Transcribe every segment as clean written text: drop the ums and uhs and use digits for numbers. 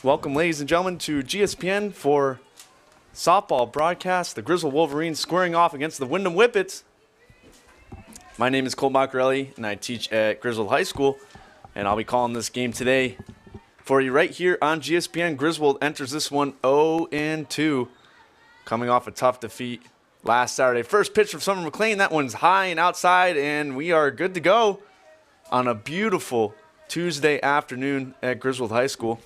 Welcome, ladies and gentlemen, to GSPN for softball broadcast. The Griswold Wolverines squaring off against the Windham Whippets. My name is Cole Macarelli, and I teach at Griswold High School, and I'll be calling this game today for you right here on GSPN. Griswold enters this one 0-2, coming off a tough defeat last Saturday. First pitch from Summer McLean. That one's high and outside, and we are good to go on a beautiful Tuesday afternoon at Griswold High School.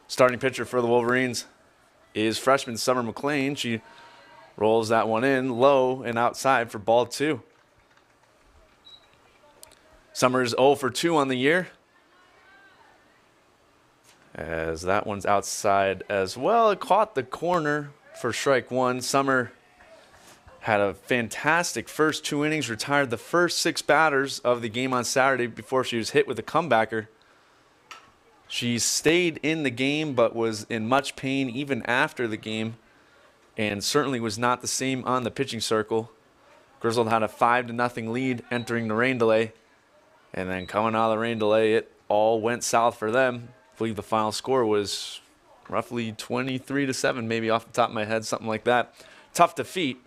Starting pitcher for the Wolverines is freshman Summer McLean. She rolls that one in low and outside for ball 2. Summer is 0 for 2 on the year, as that one's outside as well. It caught the corner for strike 1. Summer had a fantastic first 2 innings, retired the first 6 batters of the game on Saturday before she was hit with a comebacker. She stayed in the game but was in much pain even after the game, and certainly was not the same on the pitching circle. Griswold had a 5-0 lead entering the rain delay, and then coming out of the rain delay, it all went south for them. I believe the final score was roughly 23-7, maybe off the top of my head, something like that. Tough defeat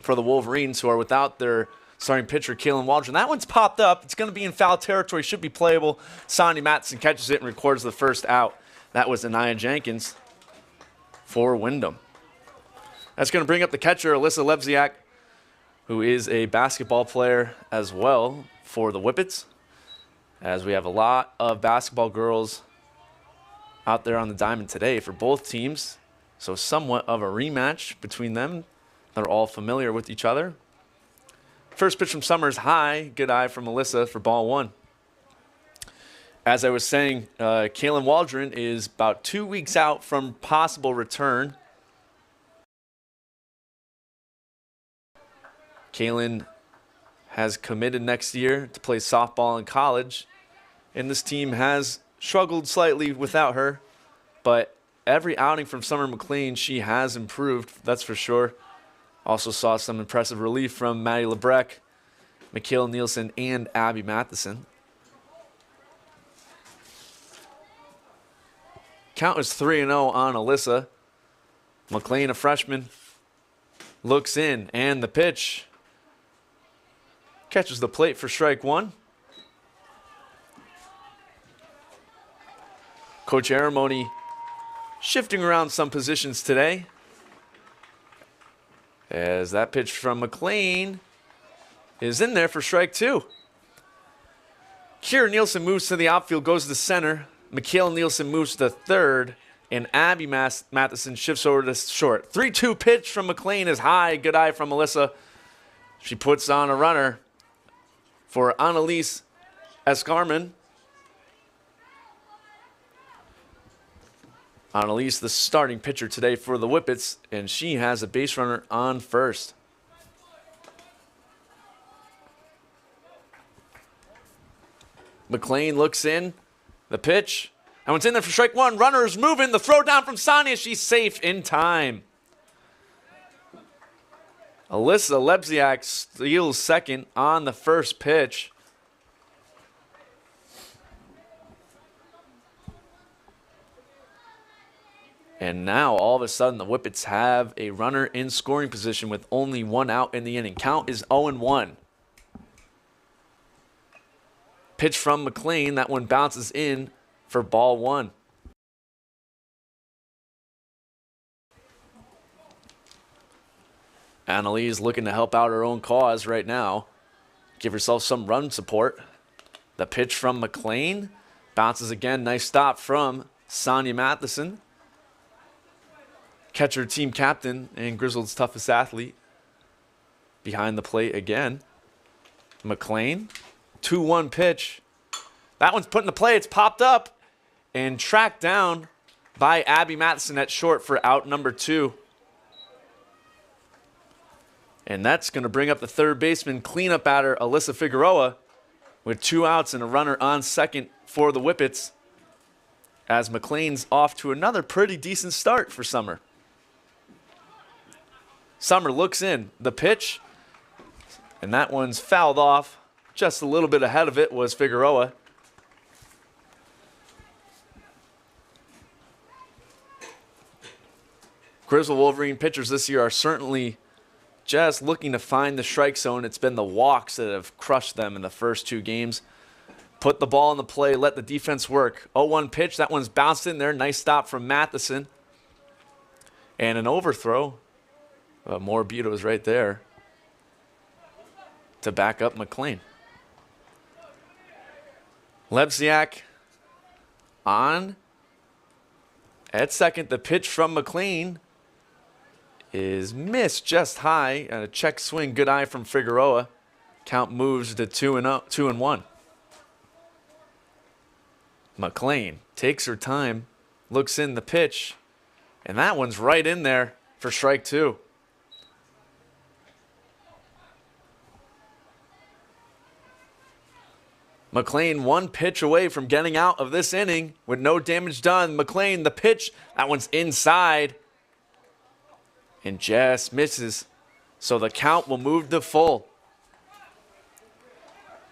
for the Wolverines, who are without their starting pitcher, Kaylin Waldron. That one's popped up. It's going to be in foul territory. Should be playable. Sonia Matheson catches it and records the first out. That was Anaya Jenkins for Windham. That's going to bring up the catcher, Alyssa Lebziak, who is a basketball player as well for the Whippets, as we have a lot of basketball girls out there on the diamond today for both teams. So somewhat of a rematch between them. They're all familiar with each other. First pitch from Summers, high. Good eye from Melissa for ball 1. As I was saying, Kaylin Waldron is about 2 weeks out from possible return. Kaylin has committed next year to play softball in college, and this team has struggled slightly without her, but every outing from Summer McLean, she has improved, that's for sure. Also saw some impressive relief from Maddie Lebrecht, Michaela Nielsen, and Abby Matheson. Count is 3-0 on Alyssa. McLean, a freshman, looks in, and the pitch catches the plate for strike 1. Coach Aramoni shifting around some positions today, as that pitch from McLean is in there for strike 2. Kira Nielsen moves to the outfield, goes to center. Michaela Nielsen moves to third, and Abby Matheson shifts over to short. 3-2 pitch from McLean is high. Good eye from Melissa. She puts on a runner for Annalise Escarman. Annalise, the starting pitcher today for the Whippets, and she has a base runner on first. McLean looks in. The pitch. That one's in there for strike 1. Runner is moving. The throw down from Sonia. She's safe in time. Alyssa Lebziak steals second on the first pitch. And now, all of a sudden, the Whippets have a runner in scoring position with only 1 out in the inning. Count is 0-1. Pitch from McLean. That one bounces in for ball 1. Annalise looking to help out her own cause right now. Give herself some run support. The pitch from McLean bounces again. Nice stop from Sonia Matheson. Catcher, team captain, and Griswold's toughest athlete. Behind the plate again. McLean. 2-1 pitch. That one's put in the play. It's popped up and tracked down by Abby Matheson at short for out number 2. And that's going to bring up the third baseman cleanup batter, Alyssa Figueroa, with 2 outs and a runner on second for the Whippets, as McLean's off to another pretty decent start for Summer. Summer looks in. The pitch, and that one's fouled off. Just a little bit ahead of it was Figueroa. Griswold Wolverine pitchers this year are certainly just looking to find the strike zone. It's been the walks that have crushed them in the first 2 games. Put the ball in the play, let the defense work. 0-1 pitch, that one's bounced in there. Nice stop from Matheson. And an overthrow. Morabito is right there to back up McLean. Lebziak on at second. The pitch from McLean is missed just high. And a check swing, good eye from Figueroa. Count moves to 2-1. McLean takes her time, looks in the pitch, and that one's right in there for strike 2. McLean 1 pitch away from getting out of this inning with no damage done. McLean, the pitch, that one's inside and just misses. So the count will move to full.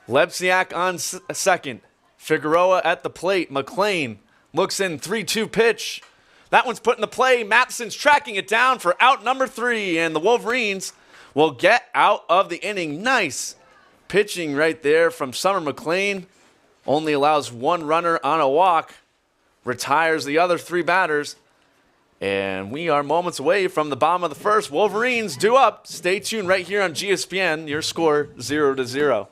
Lebziak on second. Figueroa at the plate. McLean looks in, 3-2 pitch. That one's put in the play. Matheson's tracking it down for out number 3, and the Wolverines will get out of the inning. Nice pitching right there from Summer McLean. Only allows 1 runner on a walk. Retires the other 3 batters. And we are moments away from the bottom of the first. Wolverines due up. Stay tuned right here on GSPN. Your score 0-0.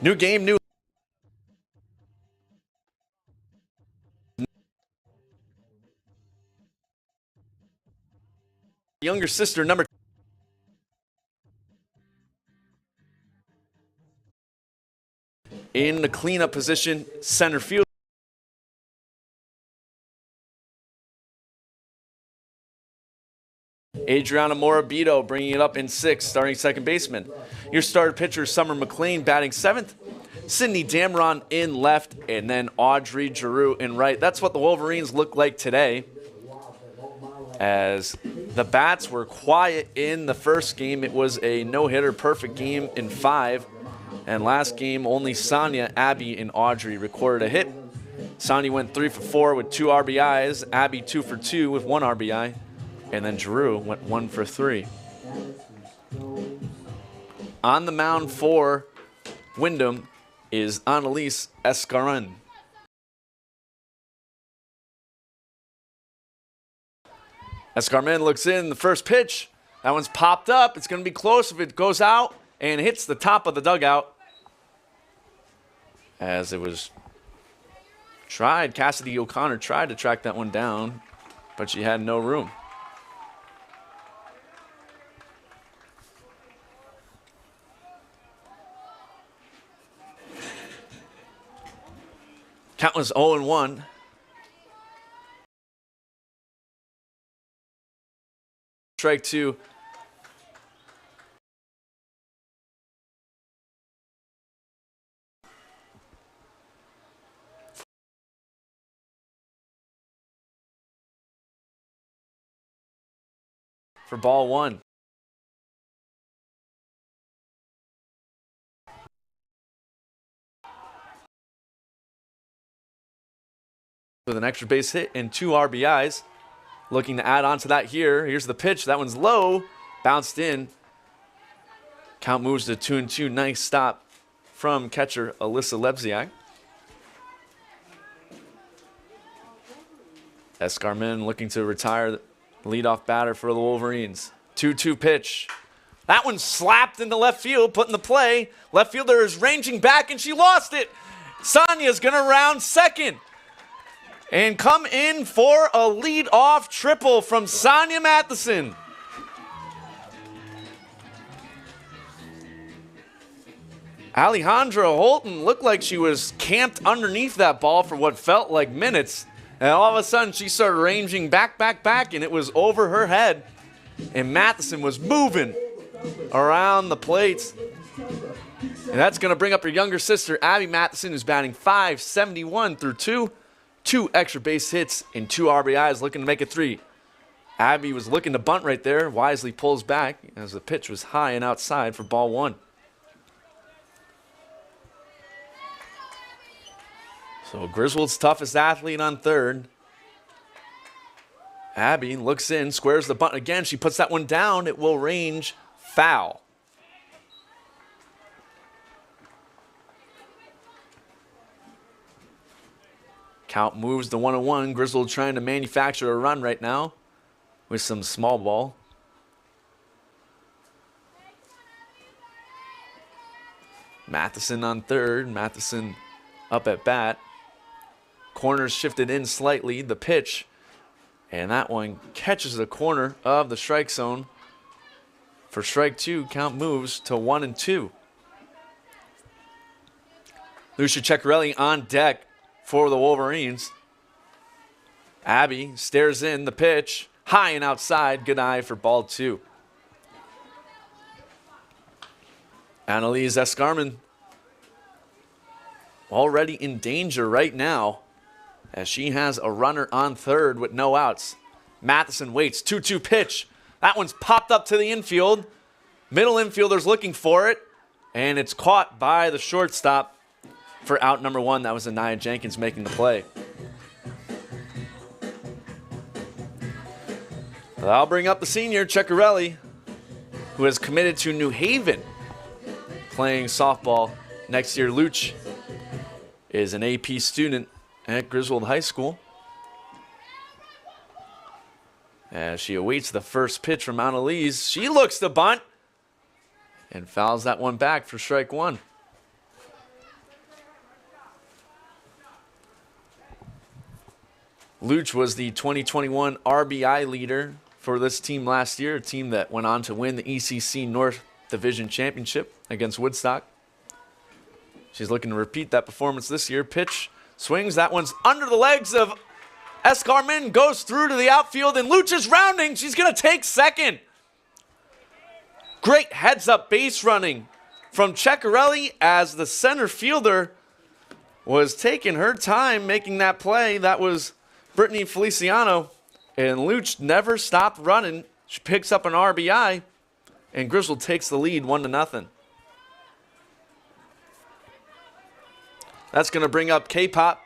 New game, new. Younger sister, number. In the cleanup position, center field. Adriana Morabito bringing it up in 6th, starting second baseman. Your starter pitcher, Summer McLean, batting 7th. Sydney Damron in left, and then Audrey Giroux in right. That's what the Wolverines look like today, as the bats were quiet in the first game. It was a no-hitter, perfect game in 5. And last game, only Sonia, Abby, and Audrey recorded a hit. Sonia went 3 for 4 with 2 RBIs. Abby 2 for 2 with 1 RBI. And then Giroux went 1 for 3. On the mound for Windham is Annalise Escaron. Escarmen looks in the first pitch. That one's popped up. It's going to be close if it goes out and hits the top of the dugout. As it was tried, Cassidy O'Connor tried to track that one down, but she had no room. Count was 0-1. Strike 2. For ball 1. With an extra base hit and 2 RBIs. Looking to add on to that here. Here's the pitch. That one's low. Bounced in. Count moves to 2-2. Nice stop from catcher Alyssa Lebziak. Escarmen looking to retire the leadoff batter for the Wolverines. 2-2 pitch. That one slapped into left field, put in the play. Left fielder is ranging back, and she lost it. Sonia's going to round second. And come in for a lead-off triple from Sonia Matheson. Alejandra Holton looked like she was camped underneath that ball for what felt like minutes. And all of a sudden, she started ranging back, and it was over her head. And Matheson was moving around the plates. And that's going to bring up her younger sister, Abby Matheson, who's batting .571 through two extra base hits and 2 RBIs, looking to make it 3. Abby was looking to bunt right there, wisely pulls back as the pitch was high and outside for ball 1. So Griswold's toughest athlete on third. Abby looks in, squares the bunt again. She puts that one down. It will range foul. Count moves to 1-1. Griswold trying to manufacture a run right now with some small ball. Matheson on third. Matheson up at bat. Corners shifted in slightly. The pitch. And that one catches the corner of the strike zone. For strike 2, count moves to 1-2. Lucia Ceccarelli on deck for the Wolverines. Abby stares in the pitch. High and outside. Good eye for ball 2. Annalise Escarmen already in danger right now as she has a runner on third with no outs. Matheson waits. 2-2 pitch. That one's popped up to the infield. Middle infielder's looking for it. And it's caught by the shortstop for out number 1. That was Anaya Jenkins making the play. Well, I'll bring up the senior, Ceccarelli, who has committed to New Haven, playing softball next year. Luch is an AP student at Griswold High School. As she awaits the first pitch from Annalise, she looks to bunt and fouls that one back for strike 1. Luch was the 2021 RBI leader for this team last year, a team that went on to win the ECC North Division Championship against Woodstock. She's looking to repeat that performance this year. Pitch swings. That one's under the legs of Escarmen. Goes through to the outfield, and Luch is rounding. She's going to take second. Great heads-up base running from Ceccarelli as the center fielder was taking her time making that play. That was Brittany Feliciano. And Luch never stopped running. She picks up an RBI, and Griswold takes the lead 1-0. That's going to bring up K-Pop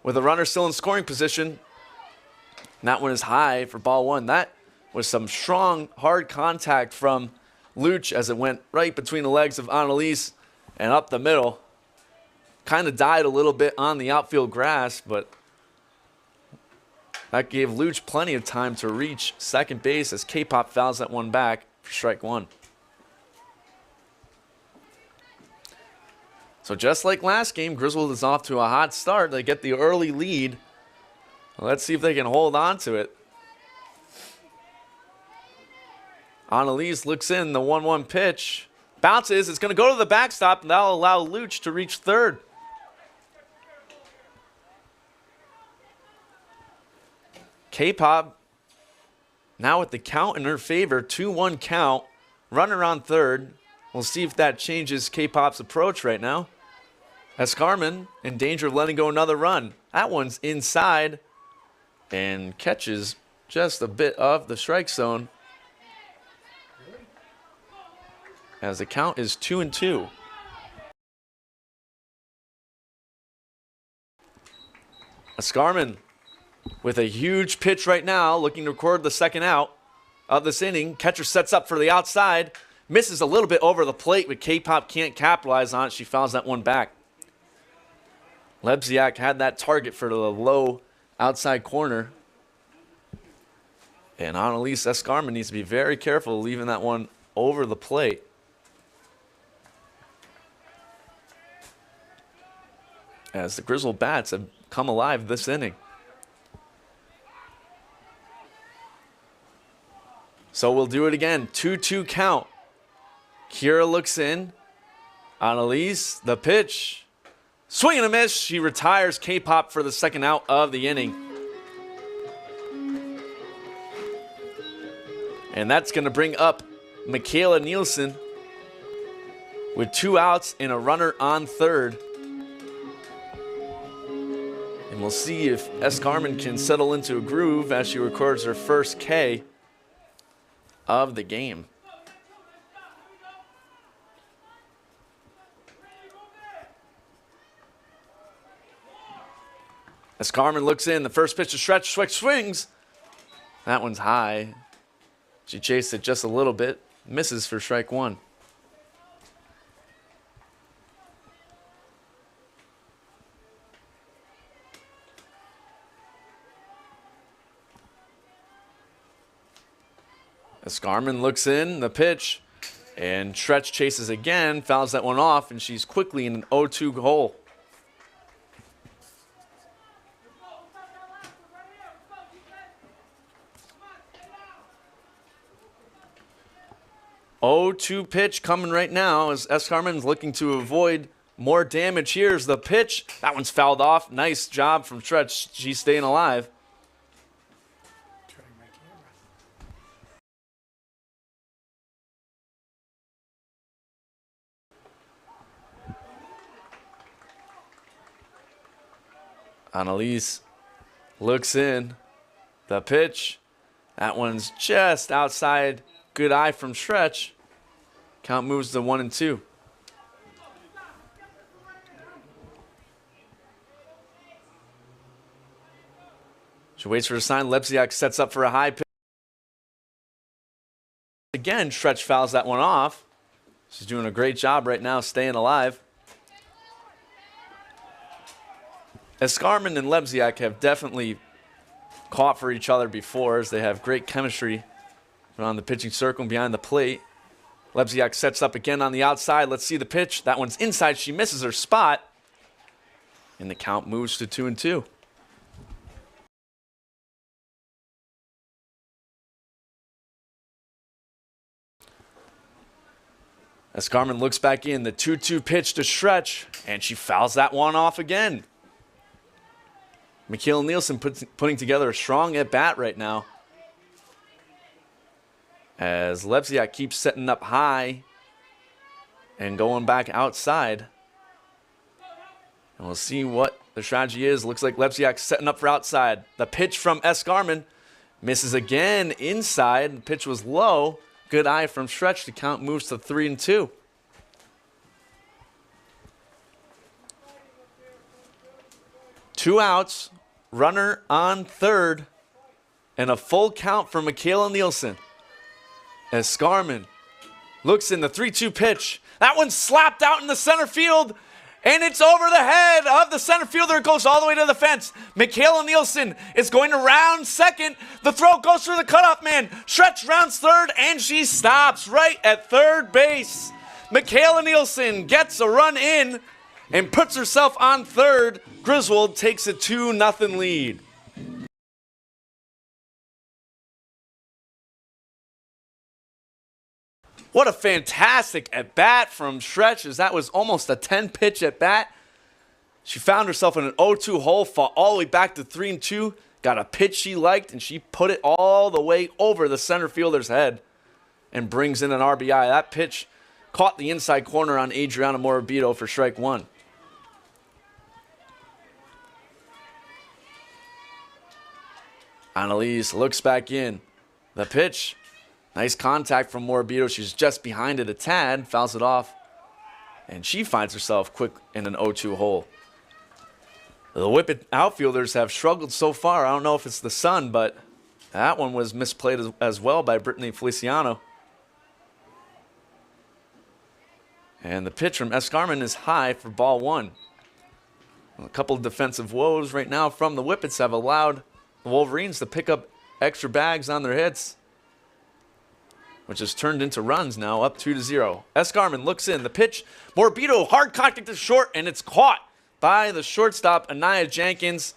with a runner still in scoring position. And that one is high for ball 1. That was some strong, hard contact from Luch as it went right between the legs of Annalise and up the middle. Kind of died a little bit on the outfield grass, but that gave Luch plenty of time to reach second base as K-Pop fouls that one back for strike 1. So just like last game, Griswold is off to a hot start. They get the early lead. Let's see if they can hold on to it. Annalise looks in, the 1-1 pitch. Bounces, it's going to go to the backstop, and that'll allow Luch to reach third. K-Pop now with the count in her favor, 2-1 count. Runner on third. We'll see if that changes K-Pop's approach right now. Escarmen in danger of letting go another run. That one's inside and catches just a bit of the strike zone as the count is 2-2. Escarmen with a huge pitch right now, looking to record the second out of this inning. Catcher sets up for the outside. Misses a little bit over the plate, but K-Pop can't capitalize on it. She fouls that one back. Lebziak had that target for the low outside corner. And Annalise Escarmen needs to be very careful leaving that one over the plate. As the Griswold bats have come alive this inning. So we'll do it again. 2-2 count. Kira looks in. Annalise, the pitch. Swing and a miss. She retires K-Pop for the second out of the inning. And that's going to bring up Michaela Nielsen with 2 outs and a runner on third. And we'll see if S. Carmen can settle into a groove as she records her first K of the game. As Carmen looks in, the first pitch to Stretch, swings. That one's high. She chased it just a little bit. Misses for strike one. As Carmen looks in, the pitch. And Stretch chases again, fouls that one off, and she's quickly in an 0-2 hole. Oh, 2 pitch coming right now as S. Carmen's looking to avoid more damage. Here's the pitch. That one's fouled off. Nice job from Stretch. She's staying alive. Annalise looks in. The pitch. That one's just outside. Good eye from Stretch. Count moves to 1-2. She waits for a sign. Lebziak sets up for a high pitch. Again, Stretch fouls that one off. She's doing a great job right now staying alive. Escarmen and Lebziak have definitely caught for each other before, as they have great chemistry around the pitching circle and behind the plate. Lebziak sets up again on the outside. Let's see the pitch. That one's inside. She misses her spot. And the count moves to 2-2. As Carmen looks back in, the 2-2 pitch to Stretch, and she fouls that one off again. Michaela Nielsen putting together a strong at-bat right now, as Lebziak keeps setting up high and going back outside. And we'll see what the strategy is. Looks like Lebziak's setting up for outside. The pitch from S. Carmen misses again inside. The pitch was low. Good eye from Stretch. The count moves to 3-2. Two outs, runner on third, and a full count for Michaela Nielsen. As Scarman looks in the 3-2 pitch. That one's slapped out in the center field, and it's over the head of the center fielder. It goes all the way to the fence. Michaela Nielsen is going to round second. The throw goes through the cutoff man. Stretch rounds third, and she stops right at third base. Michaela Nielsen gets a run in and puts herself on third. Griswold takes a 2-0 lead. What a fantastic at-bat from Stretch, as that was almost a 10-pitch at-bat. She found herself in an 0-2 hole, fought all the way back to 3-2, got a pitch she liked, and she put it all the way over the center fielder's head and brings in an RBI. That pitch caught the inside corner on Adriana Morabito for strike one. Annalise looks back in. The pitch. Nice contact from Morabito. She's just behind it a tad. Fouls it off. And she finds herself quick in an 0-2 hole. The Whippet outfielders have struggled so far. I don't know if it's the sun, but that one was misplayed as well by Brittany Feliciano. And the pitch from Escarmen is high for ball one. A couple of defensive woes right now from the Whippets have allowed the Wolverines to pick up extra bags on their hits, which has turned into runs now, up 2-0. Escarmen looks in. The pitch. Morabito, hard contact to short, and it's caught by the shortstop, Anaya Jenkins.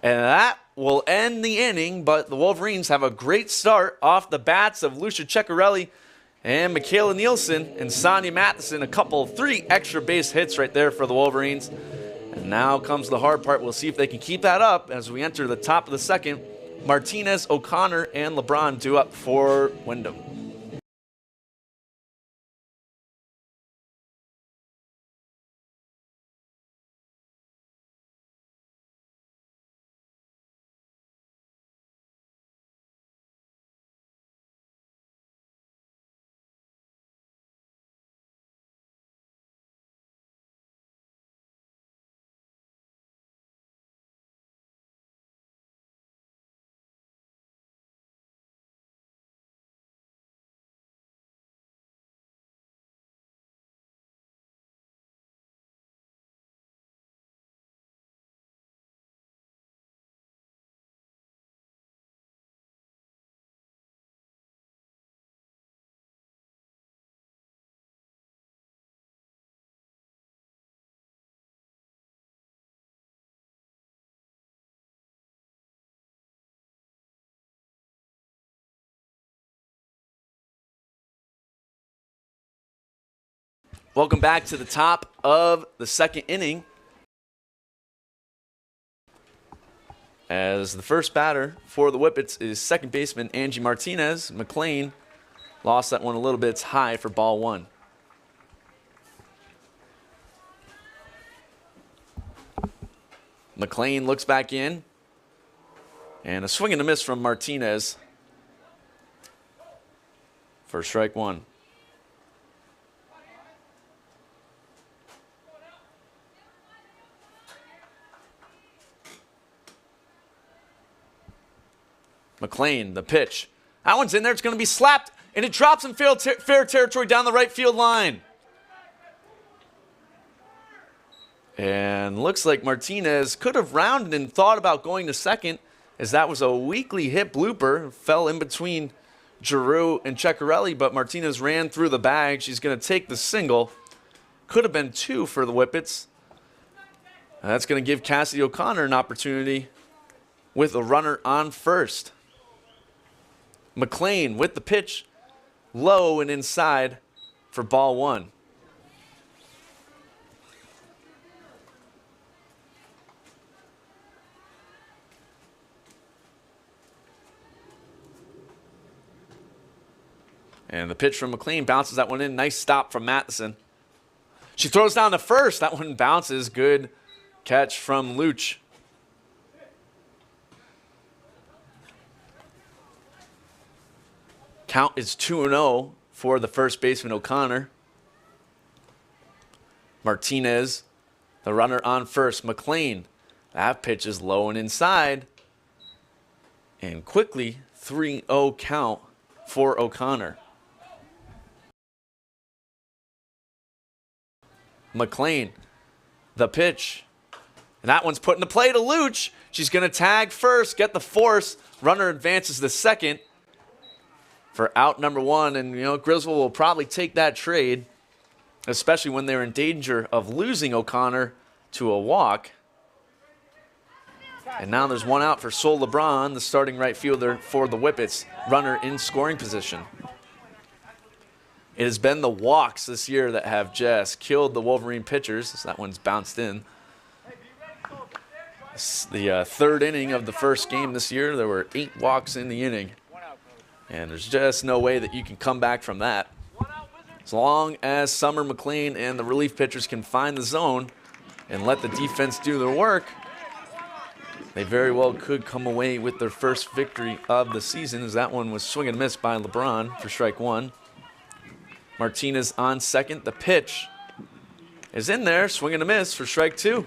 And that will end the inning, but the Wolverines have a great start off the bats of Lucia Ceccarelli and Michaela Nielsen and Sonia Matheson. Three extra base hits right there for the Wolverines. And now comes the hard part. We'll see if they can keep that up as we enter the top of the second. Martinez, O'Connor, and LeBron due up for Windham. Welcome back to the top of the second inning. As the first batter for the Whippets is second baseman Angie Martinez. McLean lost that one a little bit. It's high for ball one. McLean looks back in. And a swing and a miss from Martinez for strike one. McLean, the pitch. That one's in there. It's going to be slapped, and it drops in fair territory down the right field line. And looks like Martinez could have rounded and thought about going to second, as that was a weakly hit blooper. Fell in between Giroux and Ceccarelli, but Martinez ran through the bag. She's going to take the single. Could have been two for the Whippets. And that's going to give Cassidy O'Connor an opportunity with a runner on first. McLean with the pitch, low and inside for ball one. And the pitch from McLean bounces that one in. Nice stop from Matheson. She throws down the first. That one bounces. Good catch from Luch. Count is 2-0 for the first baseman O'Connor. Martinez, the runner on first. McLean, that pitch is low and inside. And quickly, 3-0 count for O'Connor. McLean, the pitch. And that one's put into play to Luch. She's going to tag first, get the force. Runner advances to second for out number one. And, Griswold will probably take that trade, especially when they're in danger of losing O'Connor to a walk. And now there's one out for Sol LeBron, the starting right fielder for the Whippets, runner in scoring position. It has been the walks this year that have just killed the Wolverine pitchers. That one's bounced in. The third inning of the first game this year, there were 8 walks in the inning. And there's just no way that you can come back from that. As long as Summer, McLean, and the relief pitchers can find the zone and let the defense do their work, they very well could come away with their first victory of the season, as that one was swing and miss by LeBron for strike one. Martinez on second. The pitch is in there. Swing and a miss for strike two.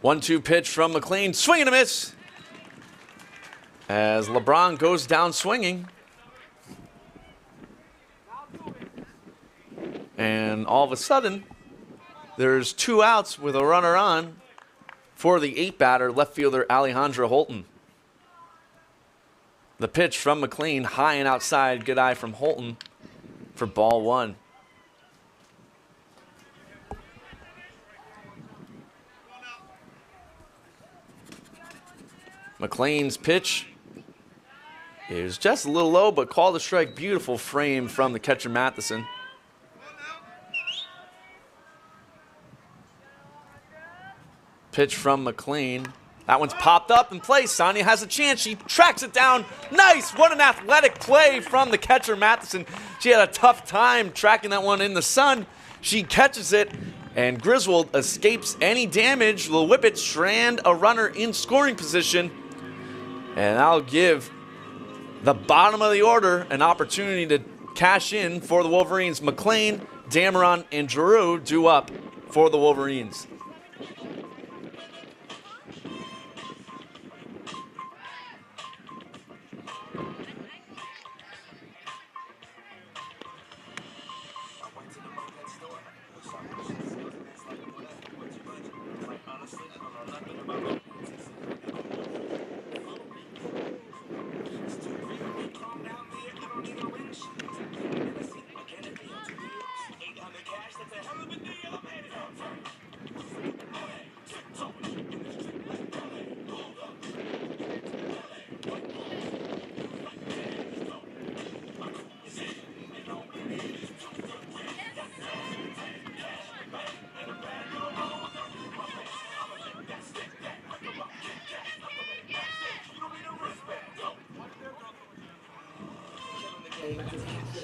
One-two pitch from McLean. Swing and a miss as LeBron goes down swinging. And all of a sudden, there's 2 outs with a runner on for the 8 batter, left fielder Alejandra Holton. The pitch from McLean, high and outside. Good eye from Holton for ball one. McLean's pitch is just a little low, but called a strike. Beautiful frame from the catcher, Matheson. Pitch from McLean. That one's popped up in play. Sonia has a chance. She tracks it down. Nice. What an athletic play from the catcher, Matheson. She had a tough time tracking that one in the sun. She catches it, and Griswold escapes any damage. Will whip it, strand a runner in scoring position. And I'll give the bottom of the order an opportunity to cash in for the Wolverines. McLean, Dameron, and Giroux due up for the Wolverines.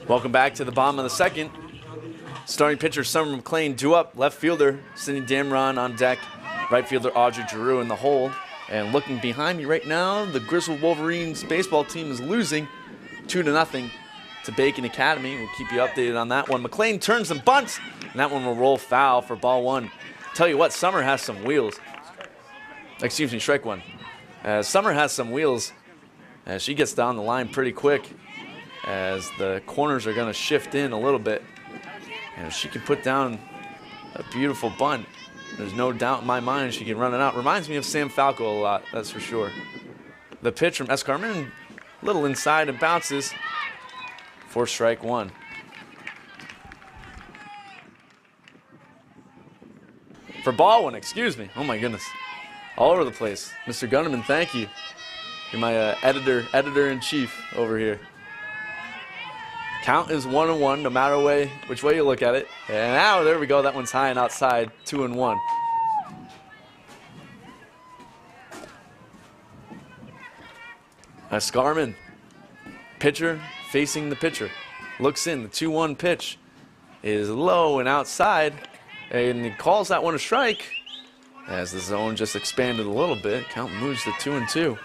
Welcome back to the bottom of the second. Starting pitcher Summer McLean due up. Left fielder Cindy Dameron on deck. Right fielder Audrey Giroux in the hole. And looking behind me right now, the Griswold Wolverines baseball team is losing 2-0 to Bacon Academy. We'll keep you updated on that one. McLean turns and bunts, and that one will roll foul for ball one. Tell you what, Summer has some wheels. Excuse me, strike one. Summer has some wheels. She gets down the line pretty quick, as the corners are going to shift in a little bit. And if she can put down a beautiful bunt, there's no doubt in my mind she can run it out. Reminds me of Sam Falco a lot, that's for sure. The pitch from Escarmen, a little inside and bounces for strike one. For ball one, excuse me. Oh my goodness. All over the place. Mr. Gunnerman, thank you. You're my editor-in-chief over here. Count is 1-1, no matter which way you look at it. And now, there we go. That one's high and outside, 2-1. Escarmen, pitcher facing the pitcher. Looks in. The 2-1 pitch is low and outside. And he calls that one a strike. As the zone just expanded a little bit. Count moves to 2-2.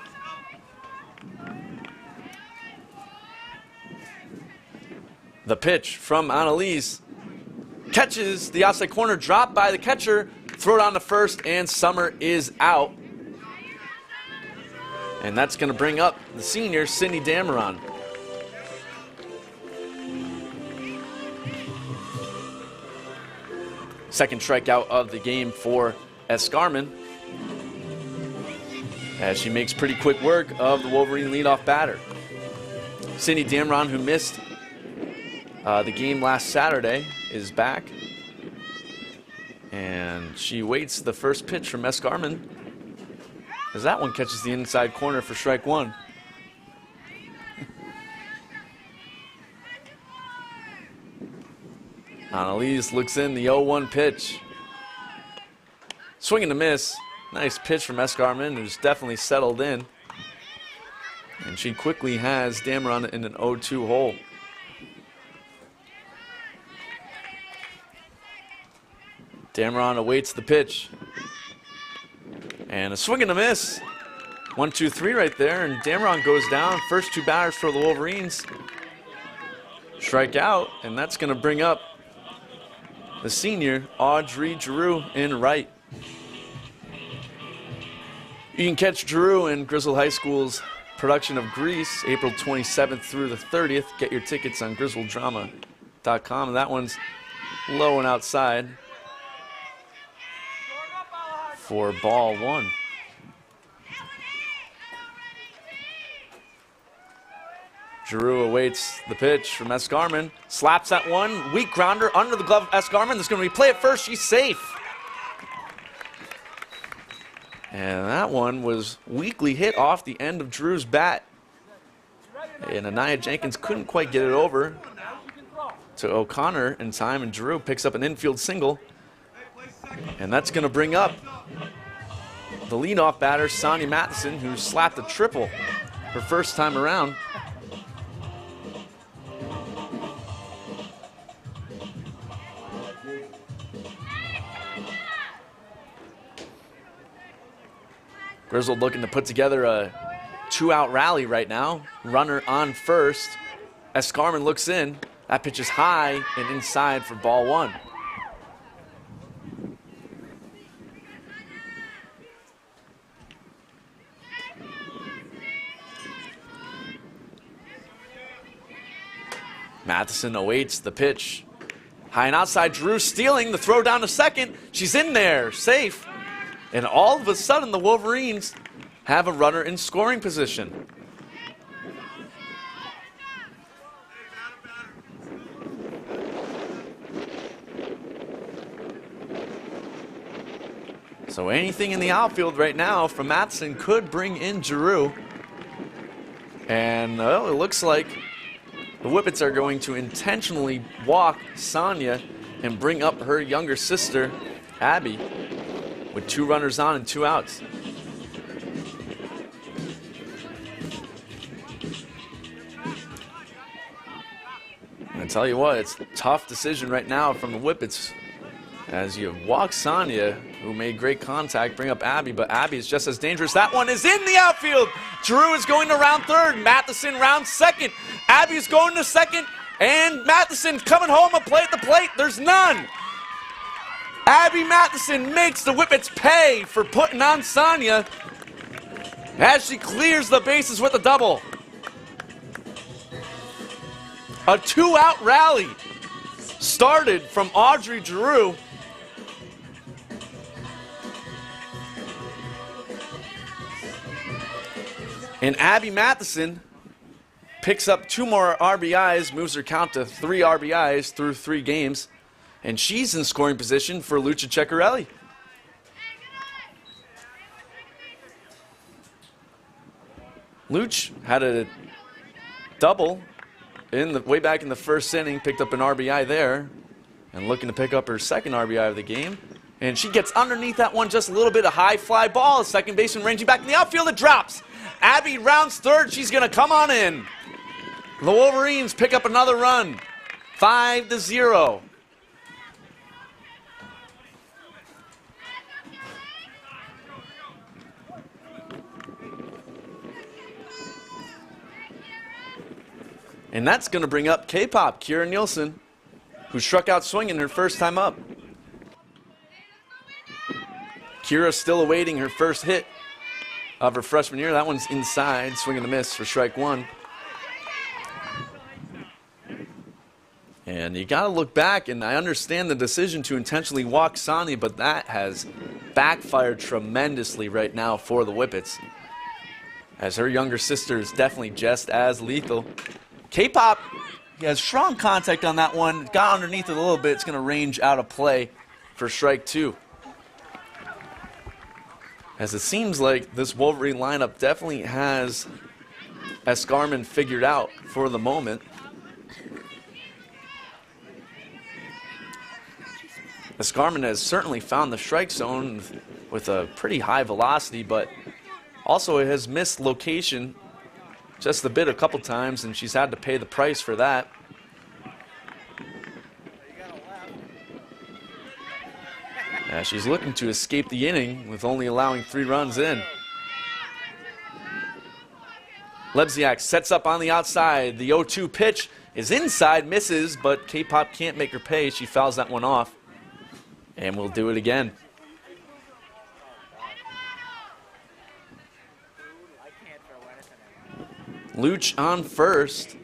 The pitch from Annalise catches the outside corner, dropped by the catcher, throw it on to first, and Summer is out. And that's going to bring up the senior, Cindy Dameron. Second strikeout of the game for Escarmen, as she makes pretty quick work of the Wolverine leadoff batter. Cindy Dameron, who missed the game last Saturday, is back. And she waits the first pitch from Escarmen, as that one catches the inside corner for strike one. Annalise looks in, the 0-1 pitch. Swing and a miss. Nice pitch from Escarmen, who's definitely settled in. And she quickly has Dameron in an 0-2 hole. Dameron awaits the pitch. And a swing and a miss. 1-2-3 right there, and Dameron goes down. First two batters for the Wolverines strike out, and that's going to bring up the senior, Audrey Giroux, in right. You can catch Giroux in Griswold High School's production of Grease, April 27th through the 30th. Get your tickets on griswolddrama.com. And that one's low and outside for ball one. Drew awaits the pitch from Escarmen. Slaps that one. Weak grounder under the glove of Escarmen. There's going to be play at first. She's safe. And that one was weakly hit off the end of Drew's bat. And Anaya Jenkins couldn't quite get it over to O'Connor in time, and Drew picks up an infield single. And that's going to bring up the leadoff batter, Sonia Matheson, who slapped a triple her first time around. Griswold looking to put together a two-out rally right now. Runner on first. Escarmen looks in. That pitch is high and inside for ball one. Matheson awaits the pitch. High and outside, Drew stealing the throw down to second. She's in there, safe. And all of a sudden, the Wolverines have a runner in scoring position. So anything in the outfield right now from Matheson could bring in Giroux. And well, it looks like the Whippets are going to intentionally walk Sonia and bring up her younger sister, Abby, with 2 runners on and 2 outs. I tell you what, it's a tough decision right now from the Whippets as you walk Sonia, who made great contact, bring up Abby, but Abby is just as dangerous. That one is in the outfield. Drew is going to round third. Matheson round second. Abby's going to second, and Matheson coming home a play at the plate. There's none. Abby Matheson makes the Whippets pay for putting on Sonia as she clears the bases with a double. A 2-out rally started from Audrey Giroux. And Abby Matheson picks up 2 more RBIs, moves her count to 3 RBIs through 3 games. And she's in scoring position for Lucia Ceccarelli. Luch had a double way back in the first inning, picked up an RBI there, and looking to pick up her second RBI of the game. And she gets underneath that one, just a little bit of high fly ball. Second baseman ranging back in the outfield, it drops. Abby rounds third, she's gonna come on in. The Wolverines pick up another run, 5-0. And that's going to bring up K-Pop, Kira Nielsen, who struck out swinging her first time up. Kira still awaiting her first hit of her freshman year. That one's inside, swing and a miss for strike 1. And you got to look back, and I understand the decision to intentionally walk Sonia, but that has backfired tremendously right now for the Whippets, as her younger sister is definitely just as lethal. K-Pop has strong contact on that one. Got underneath it a little bit. It's going to range out of play for strike 2. As it seems like this Wolverine lineup definitely has Escarmen figured out for the moment. Escarmen has certainly found the strike zone with a pretty high velocity, but also it has missed location just a bit a couple times, and she's had to pay the price for that. She's looking to escape the inning with only allowing 3 runs in. Lebziak sets up on the outside. The 0-2 pitch is inside, misses, but K-Pop can't make her pay. She fouls that one off, and we'll do it again. Luch on first.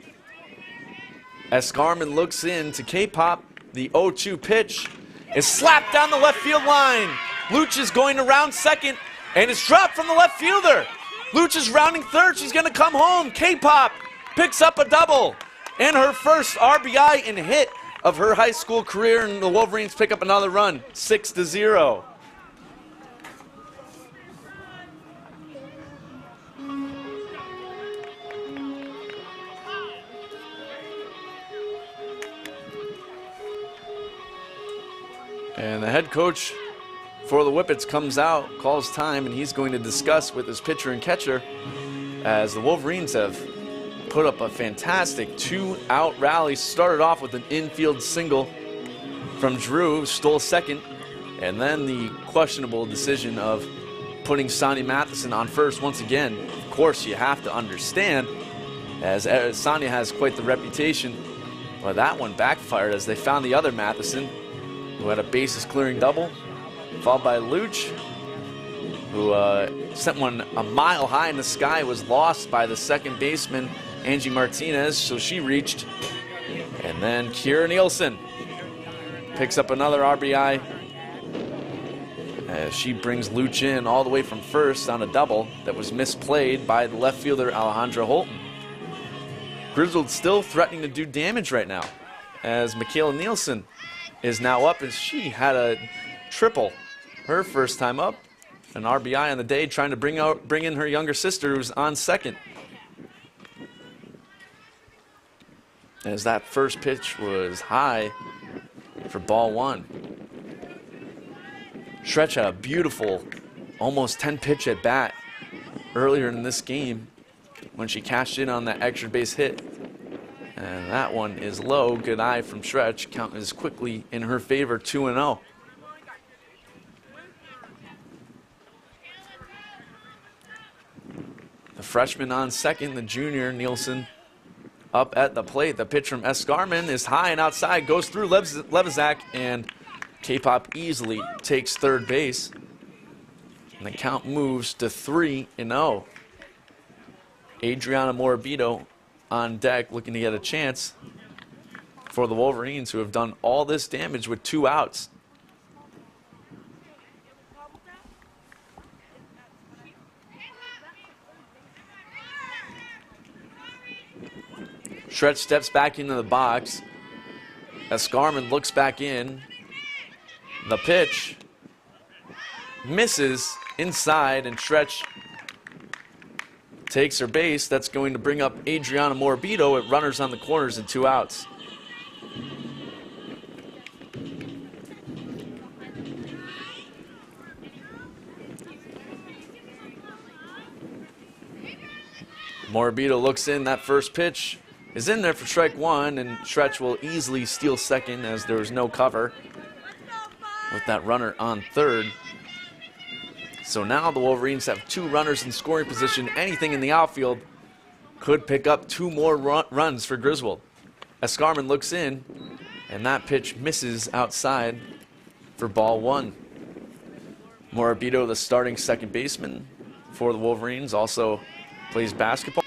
Escarmen looks in to K-Pop. The 0-2 pitch is slapped down the left field line. Luch is going to round second, and it's dropped from the left fielder. Luch is rounding third. She's going to come home. K-Pop picks up a double and her first RBI and hit of her high school career, and the Wolverines pick up another run, 6-0. And the head coach for the Whippets comes out, calls time, and he's going to discuss with his pitcher and catcher as the Wolverines have put up a fantastic 2-out rally. Started off with an infield single from Drew, stole second, and then the questionable decision of putting Sonny Matheson on first once again. Of course, you have to understand, as Sonny has quite the reputation. Well, that one backfired as they found the other Matheson, who had a bases clearing double, followed by Luch, who sent one a mile high in the sky, was lost by the second baseman, Angie Martinez, so she reached. And then Kira Nielsen picks up another RBI as she brings Luch in all the way from first on a double that was misplayed by the left fielder Alejandra Holton. Griswold still threatening to do damage right now as Michaela Nielsen is now up, as she had a triple her first time up, an RBI on the day, trying to bring in her younger sister who's on second. As that first pitch was high for ball one. Stretch had a beautiful, almost 10-pitch at bat earlier in this game when she cashed in on that extra base hit. And that one is low. Good eye from Stretch. Count is quickly in her favor, 2-0. The freshman on second, the junior Nielsen up at the plate. The pitch from Escarmen is high and outside, goes through Levizak, and K-Pop easily takes third base. And the count moves to 3-0. Adriana Morabito on deck, looking to get a chance for the Wolverines, who have done all this damage with 2 outs. Stretch steps back into the box. Escarmen looks back in. The pitch misses inside, and Stretch takes her base. That's going to bring up Adriana Morabito at runners on the corners and 2 outs. Morabito looks in. That first pitch is in there for strike one, and Stretch will easily steal second as there was no cover with that runner on third. So now the Wolverines have 2 runners in scoring position. Anything in the outfield could pick up 2 more runs for Griswold. Escarmen looks in, and that pitch misses outside for ball one. Morabito, the starting second baseman for the Wolverines, also plays basketball.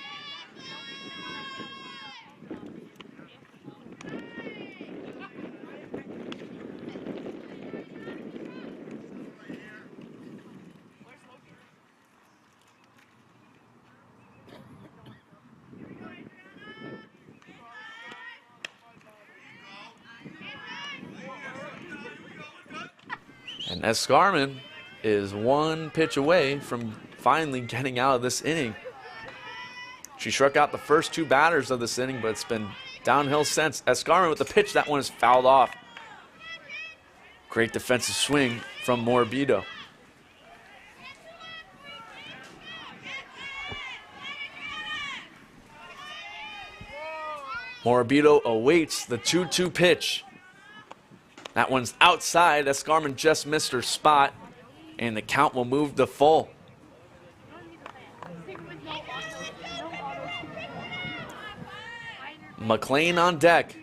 And Escarmen is 1 pitch away from finally getting out of this inning. She struck out the first 2 batters of this inning, but it's been downhill since. Escarmen with the pitch, that one is fouled off. Great defensive swing from Morabito. Morabito awaits the 2-2 pitch. That one's outside. Escarmen just missed her spot, and the count will move to full. McLean on deck.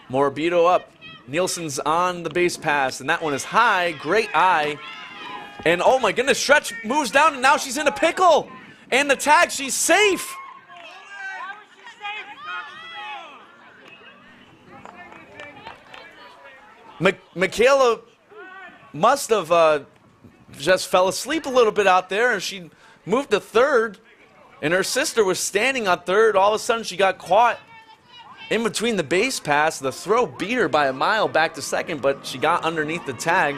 Morabito up. Nielsen's on the base pass, and that one is high. Great eye. And oh my goodness, Stretch moves down, and now she's in a pickle. And the tag, she's safe. Michaela must have just fell asleep a little bit out there, and she moved to third And her sister was standing on third. All of a sudden, she got caught in between the base pass. The throw beat her by a mile back to second, but she got underneath the tag.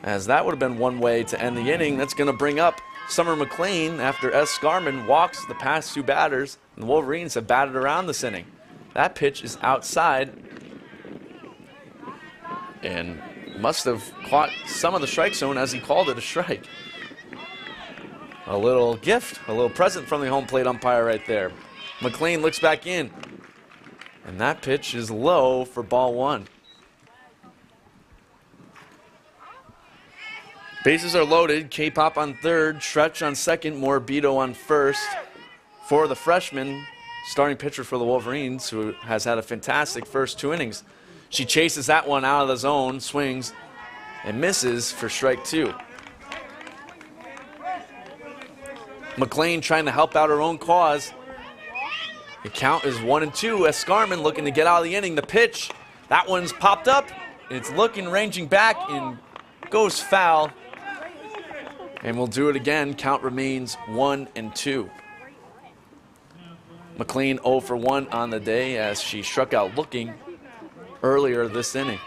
As that would have been one way to end the inning. That's going to bring up Summer McLean after S. Scarman walks the past two batters. And the Wolverines have batted around this inning. That pitch is outside and must have caught some of the strike zone as he called it a strike. A little gift, a little present from the home plate umpire right there. McLean looks back in, and that pitch is low for ball one. Bases are loaded. K-Pop on third, Stretch on second, Morbido on first. For the freshman, starting pitcher for the Wolverines, who has had a fantastic first two innings. She chases that one out of the zone, swings, and misses for strike two. McLean trying to help out her own cause. The count is 1-2 as Scarman looking to get out of the inning. The pitch, that one's popped up. It's looking, ranging back, and goes foul. And we'll do it again. Count remains 1-2. McLean 0 for 1 on the day as she struck out looking earlier this inning.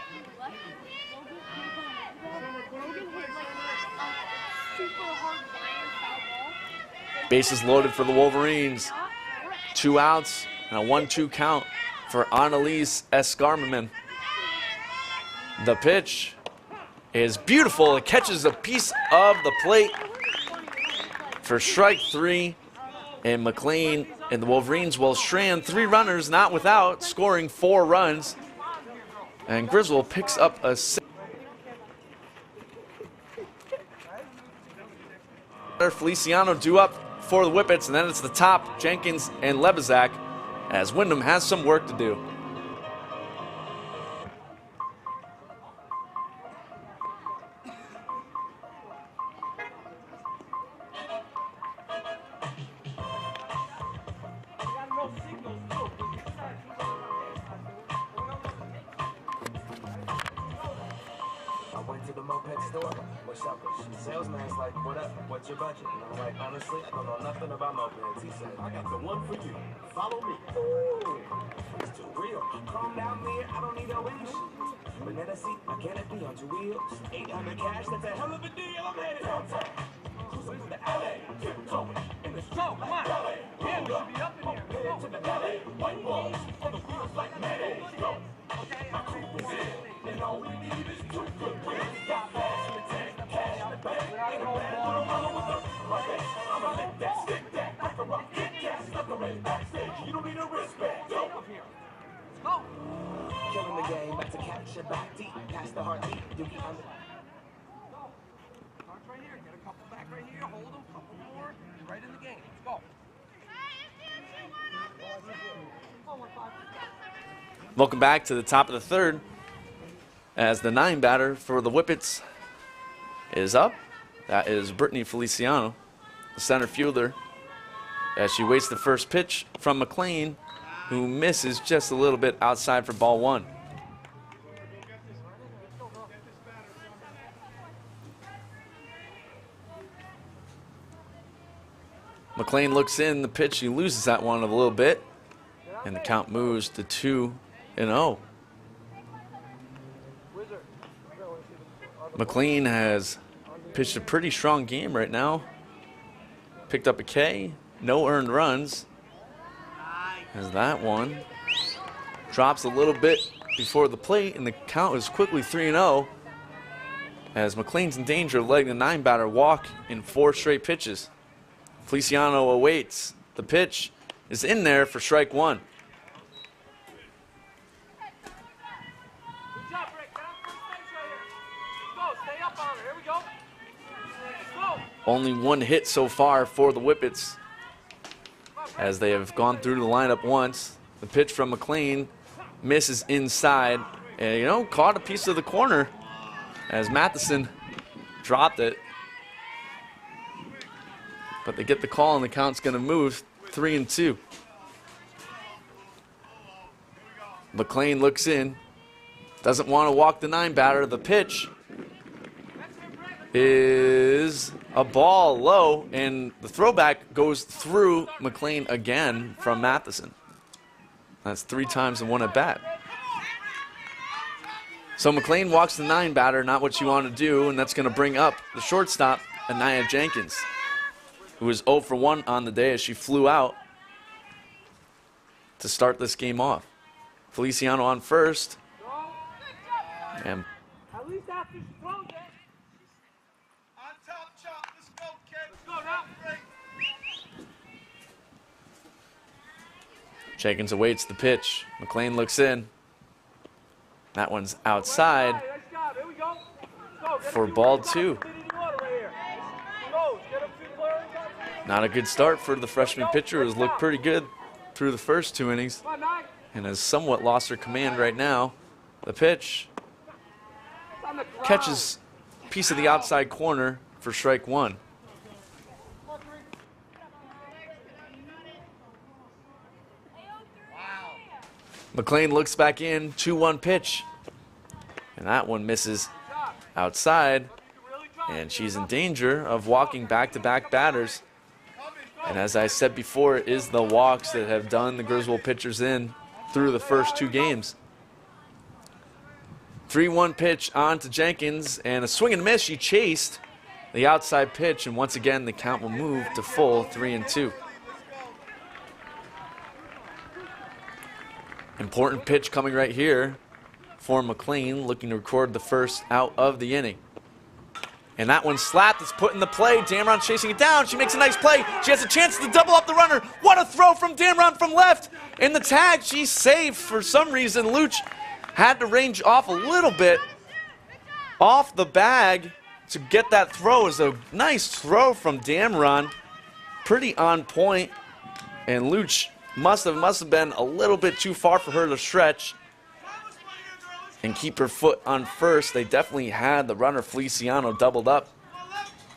Bases loaded for the Wolverines. 2 outs and a 1-2 count for Annalise Escarman. The pitch is beautiful. It catches a piece of the plate for strike 3. And McLean and the Wolverines will strand 3 runners, not without, scoring 4 runs. And Griswold picks up a 6. Feliciano due up for the Whippets, and then it's the top, Jenkins and Lebezak, as Windham has some work to do. Salesman's like, what up? What's your budget? And I'm like, honestly, I don't know nothing about mopeds. He said, I got the one for you. Follow me. Ooh, it's too real. Calm down, man. I don't need no wish. Banana seat, a canopy on 2 wheels. 800 cash, that's a hell of a deal. I'm headed downtown. Cruising through the alley. Tiptoeing in the street like ballet. Yeah, we should be up in here. Head to the alley. White walls on the wheels like mayonnaise. Go. My crew is in, and all we need is 2 good wins. Got fast in the tank, cash in the bank. I'ma let that stick that. I can rock, kick that, stuck away backstage. You don't need a wristband. Go up here. Let's go. Killing the game, about to catch your back deep. Past the heartbeat, you be under. Starts right here. Get a couple back right here. Hold them. Couple more. You're right in the game. Let's go. Welcome back to the top of the third as the 9 batter for the Whippets is up. That is Brittany Feliciano, the center fielder, as she waits the first pitch from McLean, who misses just a little bit outside for ball 1. McLean looks in the pitch. He loses that one a little bit, and the count moves to 2-0. McLean has pitched a pretty strong game right now. Picked up a K, no earned runs. As that one drops a little bit before the plate, and the count is quickly 3-0. As McLean's in danger of letting the 9 batter walk in 4 straight pitches. Feliciano awaits. The pitch is in there for strike 1. Only 1 hit so far for the Whippets as they have gone through the lineup once. The pitch from McLean misses inside and, caught a piece of the corner as Matheson dropped it. But they get the call and the count's going to move 3-2. McLean looks in. Doesn't want to walk the 9 batter. The pitch is a ball low, and the throwback goes through McLean again from Matheson. That's 3 times in 1 at bat. So McLean walks the 9 batter, not what you want to do, and that's going to bring up the shortstop, Anaya Jenkins, who was 0 for 1 on the day as she flew out to start this game off. Feliciano on first. And At least after she throws it. On top, chop. Let's go, kid. Let's go now. Jenkins awaits the pitch. McLean looks in. That one's outside for ball 2. Not a good start for the freshman pitcher, who has looked pretty good through the first 2 innings and has somewhat lost her command right now. The pitch catches a piece of the outside corner for strike 1. McLean looks back in, 2-1 pitch. And that one misses outside. And she's in danger of walking back-to-back batters. And as I said before, it is the walks that have done the Griswold pitchers in through the first 2 games. 3-1 pitch on to Jenkins, and a swing and a miss. She chased the outside pitch, and once again the count will move to full 3-2. Important pitch coming right here for McLean, looking to record the first out of the inning. And that one slapped, it's put in the play. Damron chasing it down. She makes a nice play. She has a chance to double up the runner. What a throw from Damron from left. In the tag, she's safe. For some reason, Luch had to range off a little bit off the bag to get that throw. It was a nice throw from Damron. Pretty on point. And Luch must have been a little bit too far for her to stretch and keep her foot on first. They definitely had the runner Feliciano doubled up,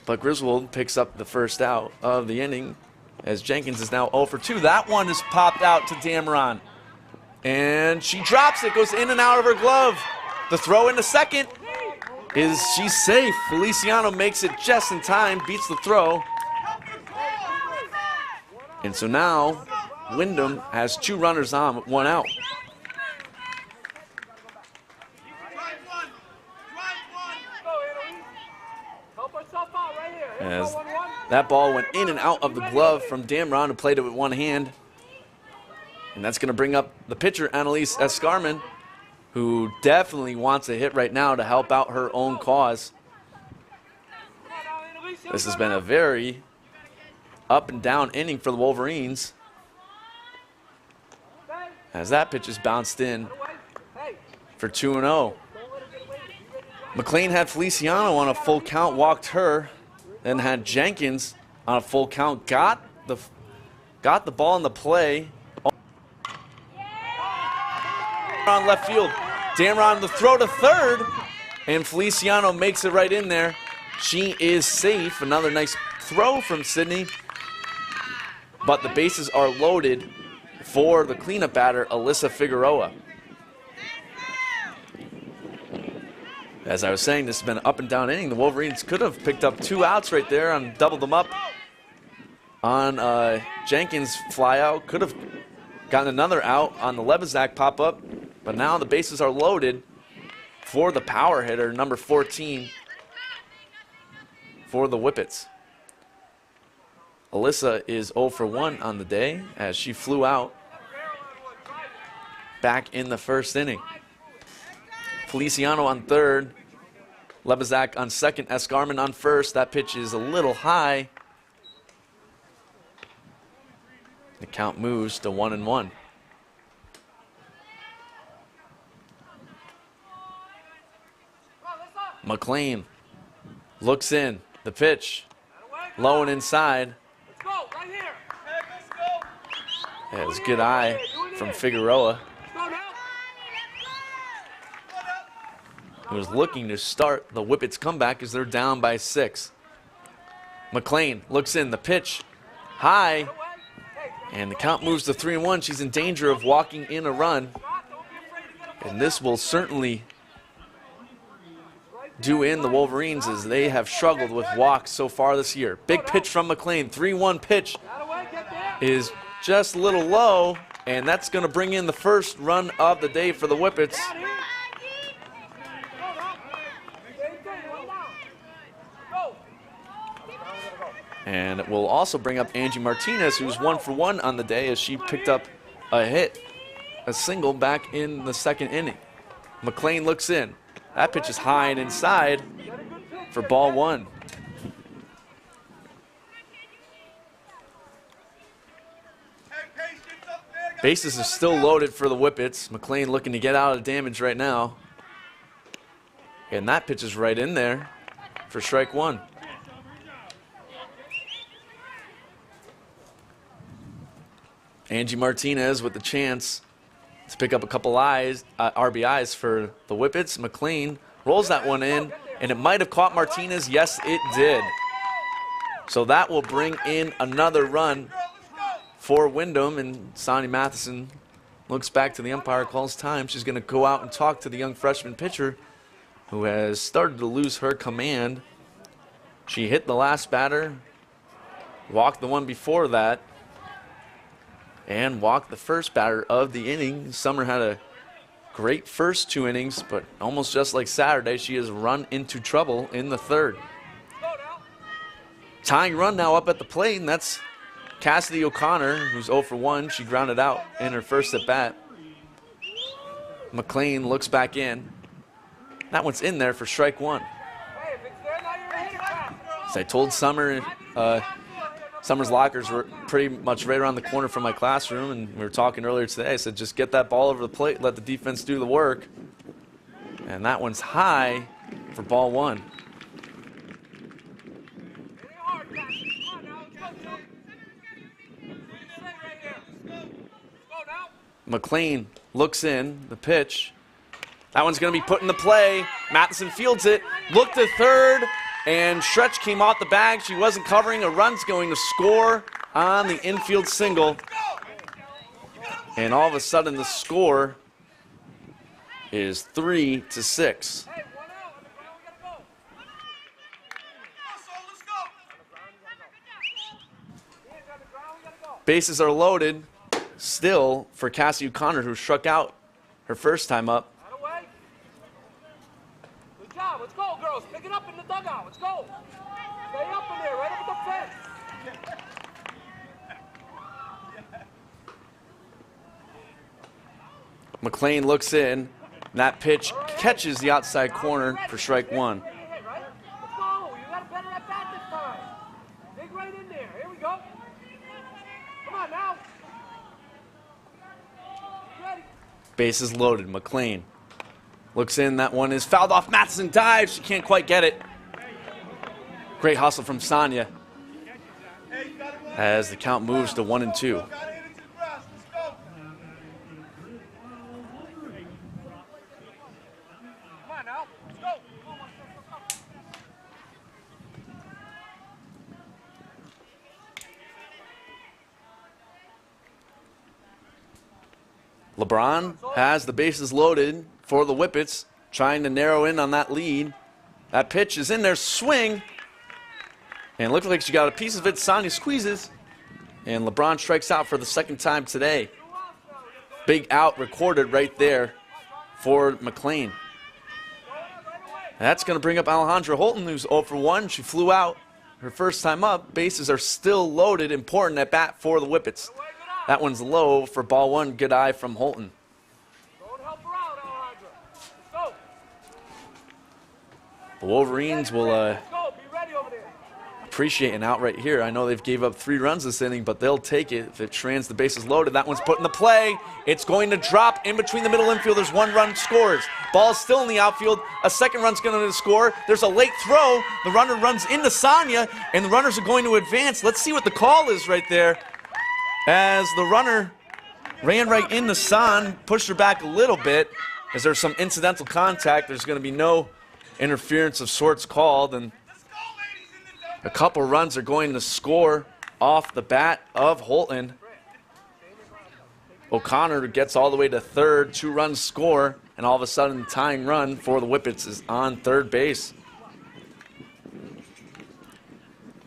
but Griswold picks up the first out of the inning as Jenkins is now 0 for 2. That one is popped out to Damron, and she drops it, goes in and out of her glove. The throw into second she's safe. Feliciano makes it just in time, beats the throw, and so now Windham has 2 runners on with 1 out. As that ball went in and out of the glove from Damron, who played it with 1 hand. And that's going to bring up the pitcher, Annalise Escarmen, who definitely wants a hit right now to help out her own cause. This has been a very up and down inning for the Wolverines, as that pitch is bounced in for 2-0. McLean had Feliciano on a full count, walked her, then had Jenkins on a full count, got the ball in the play on left field. Damron the throw to third, and Feliciano makes it right in there. She is safe. Another nice throw from Sydney, but the bases are loaded for the cleanup batter, Alyssa Figueroa. As I was saying, this has been an up and down inning. The Wolverines could have picked up 2 outs right there and doubled them up on Jenkins' fly out. Could have gotten another out on the Lebezak pop up, but now the bases are loaded for the power hitter, number 14 for the Whippets. Alyssa is 0 for 1 on the day as she flew out back in the first inning. Feliciano on third, Lebezak on second, Escarmen on first. That pitch is a little high. The count moves to 1-1. McLean looks in, the pitch, low and inside. That was a good eye from Figueroa, who was looking to start the Whippets comeback as they're down by 6. McLean looks in, the pitch high, and the count moves to 3-1. She's in danger of walking in a run, and this will certainly do in the Wolverines, as they have struggled with walks so far this year. Big pitch from McLean. 3-1 pitch is just a little low, and that's going to bring in the first run of the day for the Whippets. And it will also bring up Angie Martinez, who's 1 for 1 on the day, as she picked up a hit, a single back in the second inning. McLean looks in. That pitch is high and inside for ball 1. Bases are still loaded for the Whippets. McLean looking to get out of damage right now. And that pitch is right in there for strike 1. Angie Martinez with the chance to pick up a couple RBIs for the Whippets. McLean rolls that one in, and it might have caught Martinez. Yes, it did. So that will bring in another run for Windham, and Sonia Matheson looks back to the umpire, calls time. She's going to go out and talk to the young freshman pitcher, who has started to lose her command. She hit the last batter, walked the one before that, and walked the first batter of the inning. Summer had a great first 2 innings, but almost just like Saturday, she has run into trouble in the third. Tying run now up at the plate, and that's Cassidy O'Connor, who's 0 for 1. She grounded out in her first at bat. McLean looks back in. That one's in there for strike 1. As I told Summer, Summer's lockers were pretty much right around the corner from my classroom, and we were talking earlier today. I said, just get that ball over the plate, let the defense do the work. And that one's high for ball 1. McLean looks in, the pitch. That one's going to be put in the play. Matheson fields it, looked to third, and Stretch came off the bag. She wasn't covering. A run's going to score on the infield single. And all of a sudden the score is 3-6. Bases are loaded still for Cassie O'Connor, who struck out her first time up. Good job. Let's go, girls. Pick it up in the dugout. Let's go. Stay up in there, right up at the fence. McLean looks in, and that pitch catches the outside corner for strike 1. Let's go. You got a better at bat this time. Dig right in there. Here we go. Come on now. Ready. Bases loaded. McLean looks in. That one is fouled off. Matheson dives. She can't quite get it. Great hustle from Sonia as the count moves to 1-2. LeBron has the bases loaded for the Whippets, trying to narrow in on that lead. That pitch is in there, swing, and it looks like she got a piece of it. Sonia squeezes, and LeBron strikes out for the second time today. Big out recorded right there for McLean. That's going to bring up Alejandra Holton, who's 0 for 1. She flew out her first time up. Bases are still loaded. Important at bat for the Whippets. That one's low for ball 1. Good eye from Holton. The Wolverines will appreciate an out right here. I know they've gave up 3 runs this inning, but they'll take it if it strands the bases loaded. That one's put in the play. It's going to drop in between the middle infielders. 1 run scores. Ball is still in the outfield. A second run's going to score. There's a late throw. The runner runs into Sonia, and the runners are going to advance. Let's see what the call is right there. As the runner ran right into San, pushed her back a little bit. As there's some incidental contact, there's going to be no interference of sorts called, and a couple runs are going to score off the bat of Holton. O'Connor gets all the way to third. 2 runs score. and all of a sudden the tying run for the Whippets is on third base.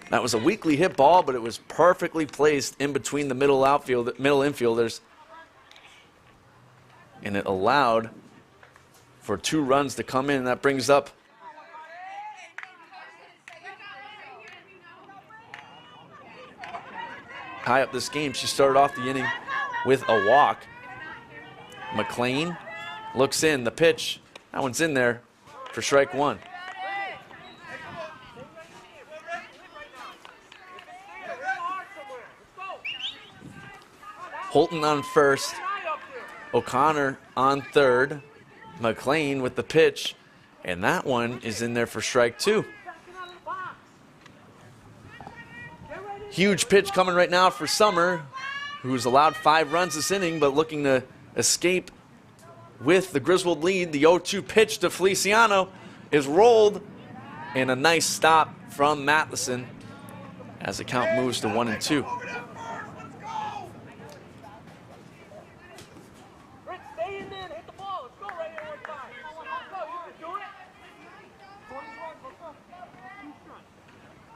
That was a weakly hit ball, but it was perfectly placed in between the middle infielders, and it allowed for 2 runs to come in. That brings up tie up this game. She started off the inning with a walk. McLean looks in, the pitch, that one's in there for strike 1. Holton on first, O'Connor on third, McLean with the pitch, and that one is in there for strike 2. Huge pitch coming right now for Summer, who's allowed 5 runs this inning, but looking to escape with the Griswold lead. The 0-2 pitch to Feliciano is rolled, and a nice stop from Matheson as the count moves to 1-2.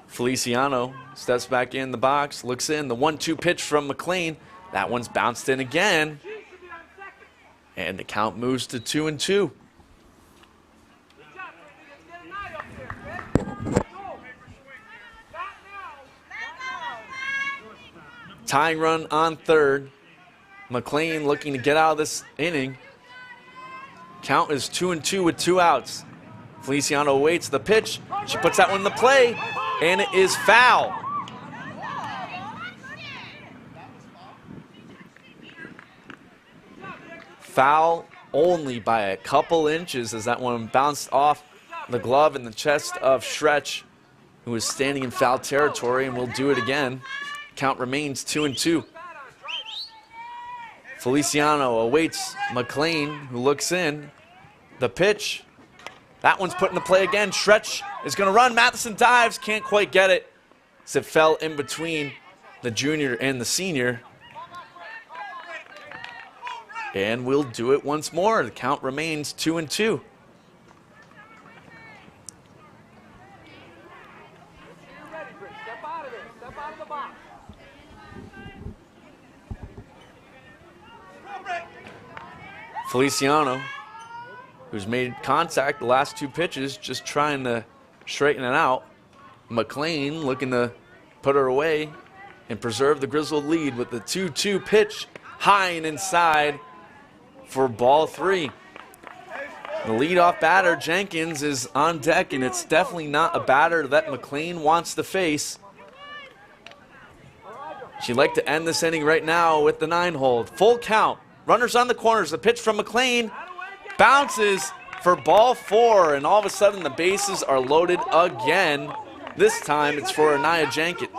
Feliciano steps back in the box, looks in, the 1-2 pitch from McLean. That one's bounced in again. And the count moves to 2-2. Tying run on third. McLean looking to get out of this inning. Count is 2-2 with 2 outs. Feliciano awaits the pitch. She puts that one in the play, and it is foul. Foul only by a couple inches as that one bounced off the glove and the chest of Stretch, who is standing in foul territory, and will do it again. Count remains 2-2. Feliciano awaits McLean, who looks in. The pitch. That one's put into play again. Stretch is going to run. Matheson dives. Can't quite get it as it fell in between the junior and the senior. And we'll do it once more. The count remains 2-2. Feliciano, who's made contact the last 2 pitches, just trying to straighten it out. McLean looking to put her away and preserve the Griswold lead with the 2-2 pitch high and inside for ball 3. The leadoff batter, Jenkins, is on deck, and it's definitely not a batter that McLean wants to face. She'd like to end this inning right now with the 9-hole. Full count. Runners on the corners. The pitch from McLean bounces for ball 4, and all of a sudden the bases are loaded again. This time it's for Anaya Jenkins.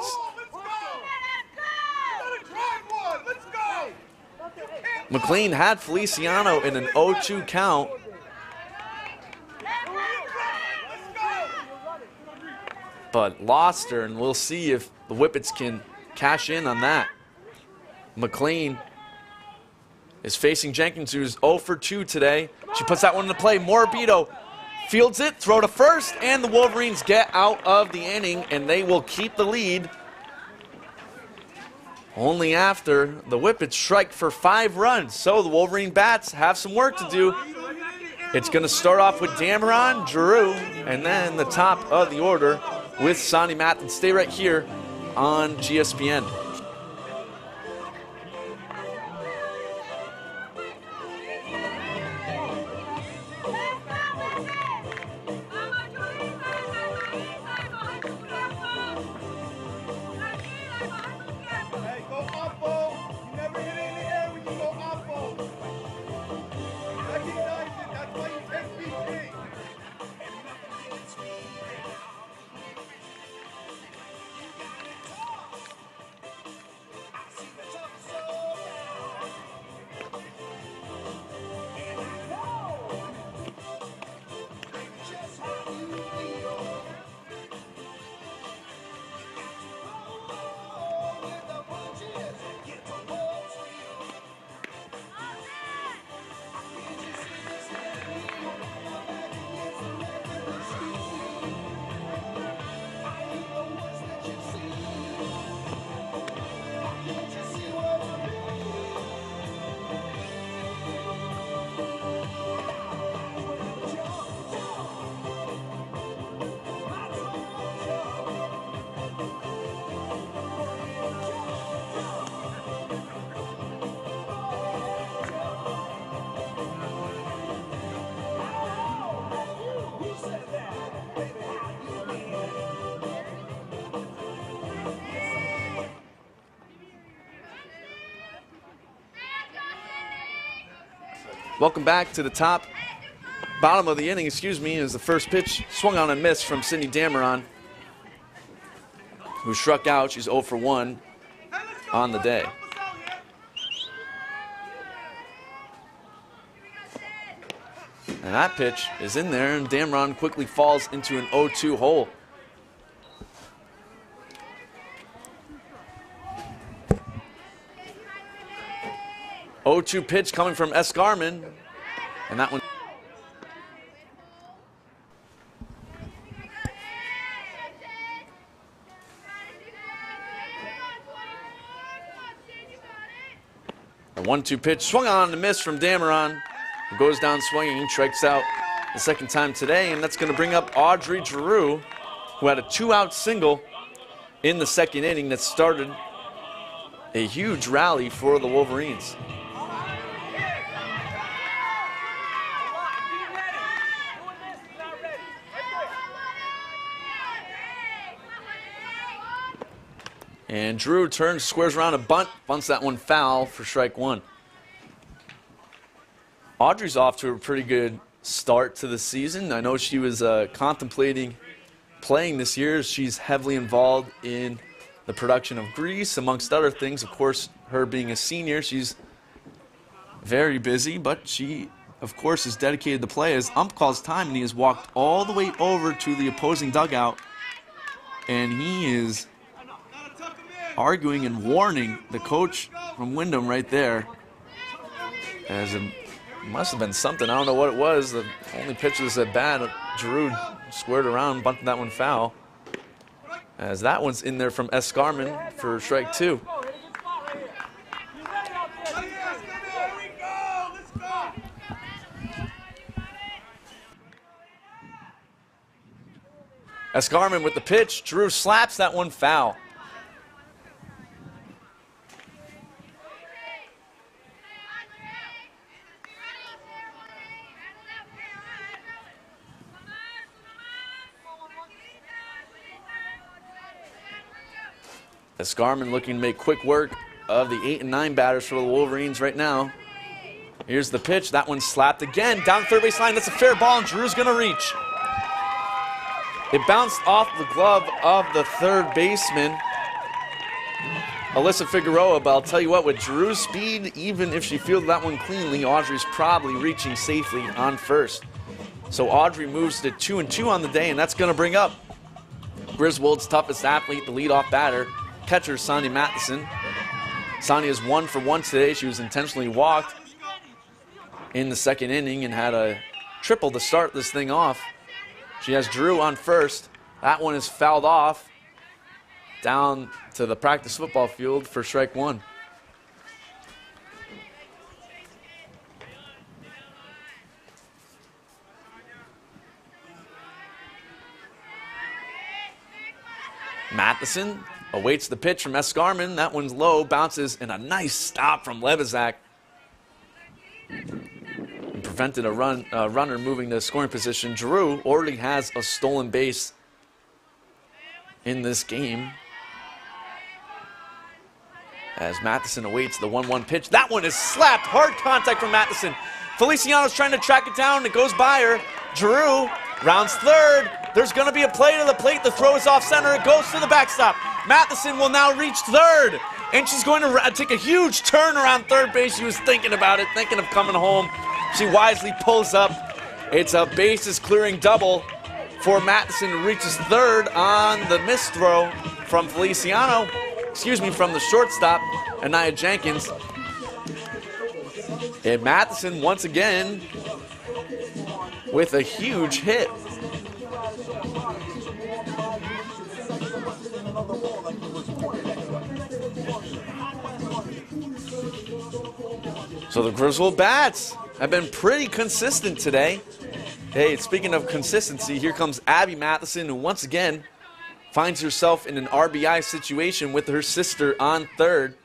McLean had Feliciano in an 0-2 count. But lost her, and we'll see if the Whippets can cash in on that. McLean is facing Jenkins, who's 0 for 2 today. She puts that one into play. Morabito fields it, throw to first, and the Wolverines get out of the inning, and they will keep the lead. Only after the Whippets strike for 5 runs. So the Wolverine bats have some work to do. It's going to start off with Dameron, Giroux, and then the top of the order with Sonny Matheson. Stay right here on GSPN. Welcome back to the bottom of the inning, excuse me, is the first pitch swung on and missed from Sydney Dameron, who struck out. She's 0 for 1 on the day. And that pitch is in there, and Dameron quickly falls into an 0-2 hole. Oh-2 pitch coming from Escarman, and that one. A 1-2 pitch swung on and miss from Dameron, who goes down swinging, strikes out the second time today, and that's going to bring up Audrey Giroux, who had a 2-out single in the second inning that started a huge rally for the Wolverines. And Drew turns, squares around a bunt, bunts that one foul for strike one. Audrey's off to a pretty good start to the season. I know she was contemplating playing this year. She's heavily involved in the production of grease, amongst other things. Of course, her being a senior, she's very busy, but she, of course, is dedicated to play. As ump calls time, and he has walked all the way over to the opposing dugout, and he is arguing and warning the coach from Windham right there. As it must have been something. I don't know what it was. The only pitch was at bat. Giroux squared around, bunted that one foul. As that one's in there from Escarman for strike two. Escarman with the pitch. Giroux slaps that one foul. Escarman looking to make quick work of the 8 and 9 batters for the Wolverines right now. Here's the pitch. That one's slapped again down third base line. That's a fair ball, and Giroux's going to reach. It bounced off the glove of the third baseman, Alyssa Figueroa, but I'll tell you what, with Giroux's speed, even if she fielded that one cleanly, Audrey's probably reaching safely on first. So Audrey moves to 2-2 on the day, and that's going to bring up Griswold's toughest athlete, the leadoff batter, catcher Sonia Matheson. Sonia is 1 for 1 today. She was intentionally walked in the second inning and had a triple to start this thing off. She has Giroux on first. That one is fouled off down to the practice football field for strike one. Matheson awaits the pitch from Escarman. That one's low, bounces, and a nice stop from Lebezak. And prevented a runner moving to scoring position. Giroux already has a stolen base in this game. As Matheson awaits the 1-1 pitch. That one is slapped. Hard contact from Matheson. Feliciano's trying to track it down. It goes by her. Giroux rounds third. There's going to be a play to the plate. The throw is off center. It goes to the backstop. Matheson will now reach third. And she's going to take a huge turn around third base. She was thinking about it, thinking of coming home. She wisely pulls up. It's a bases clearing double for Matheson, who reaches third on the missed throw from Feliciano. From the shortstop, Anaya Jenkins. And Matheson once again with a huge hit. So the Griswold bats have been pretty consistent today. Hey, speaking of consistency, here comes Abby Matheson, who once again finds herself in an RBI situation with her sister on third.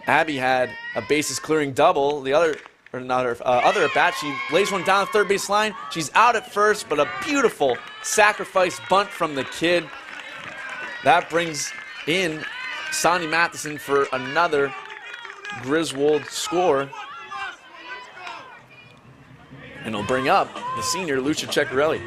Abby had a bases clearing double. The other at bat, she lays one down the third base line. She's out at first, but a beautiful sacrifice bunt from the kid. That brings in Sonia Matheson for another Griswold score. And he'll bring up the senior, Lucia Ceccarelli.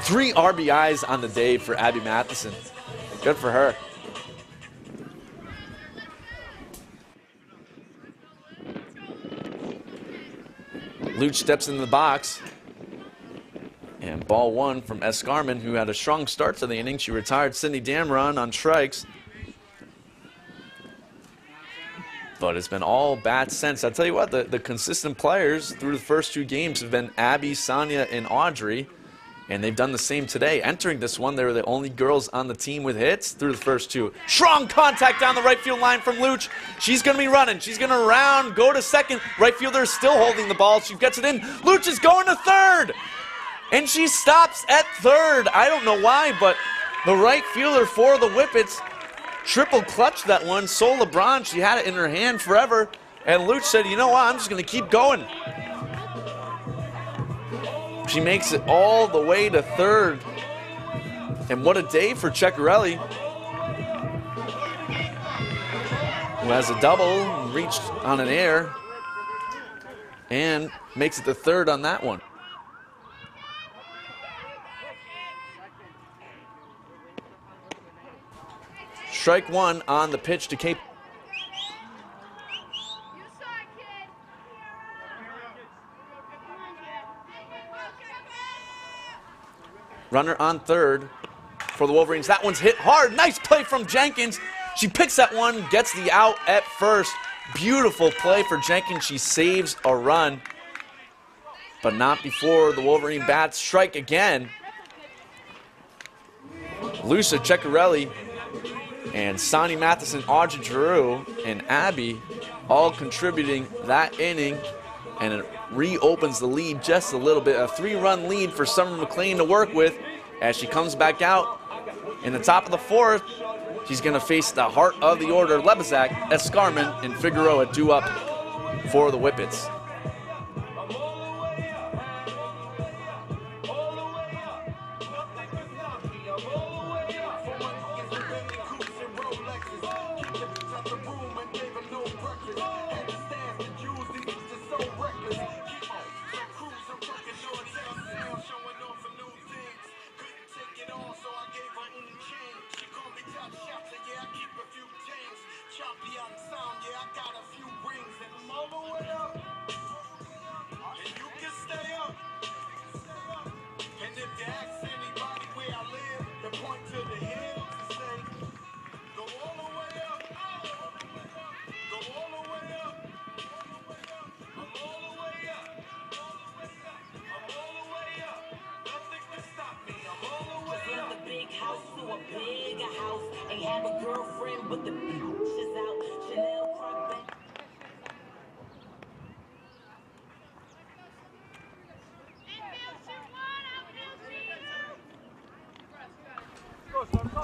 Three RBIs on the day for Abby Matheson. Good for her. Luch steps into the box. And ball one from Escarmen, who had a strong start to the inning. She retired Sydney Dameron on strikes. But it's been all bats since. I'll tell you what, the consistent players through the first two games have been Abby, Sonia, and Audrey. And they've done the same today. Entering this one, they were the only girls on the team with hits through the first two. Strong contact down the right field line from Luch. She's going to be running. She's going to round, go to second. Right fielder is still holding the ball. She gets it in. Luch is going to third. And she stops at third. I don't know why, but the right fielder for the Whippets triple clutched that one. Sol LeBron, she had it in her hand forever. And Luch said, you know what, I'm just going to keep going. She makes it all the way to third. And what a day for Ceccarelli, who has a double, reached on an air, and makes it to third on that one. Strike one on the pitch to Cape. Runner on third for the Wolverines. That one's hit hard. Nice play from Jenkins. She picks that one, gets the out at first. Beautiful play for Jenkins. She saves a run, but not before the Wolverine bats strike again. Lucia Ceccarelli and Sonny Matheson, Audrey Giroux, and Abby all contributing that inning, and it reopens the lead just a little bit. A 3-run lead for Summer McLean to work with as she comes back out in the top of the fourth. She's going to face the heart of the order, Lebezak, Escarmen, and Figueroa due up for the Whippets.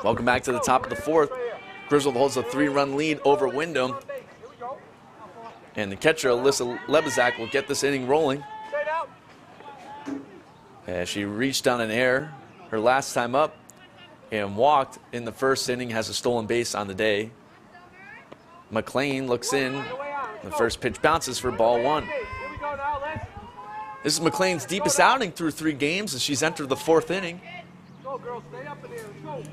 Welcome back to the top of the fourth. Griswold holds a 3-run lead over Windham. And the catcher, Alyssa Lebezak, will get this inning rolling. As she reached on an air her last time up and walked in the first inning, has a stolen base on the day. McLean looks in. The first pitch bounces for ball one. This is McLean's deepest outing through 3 games as she's entered the 4th inning.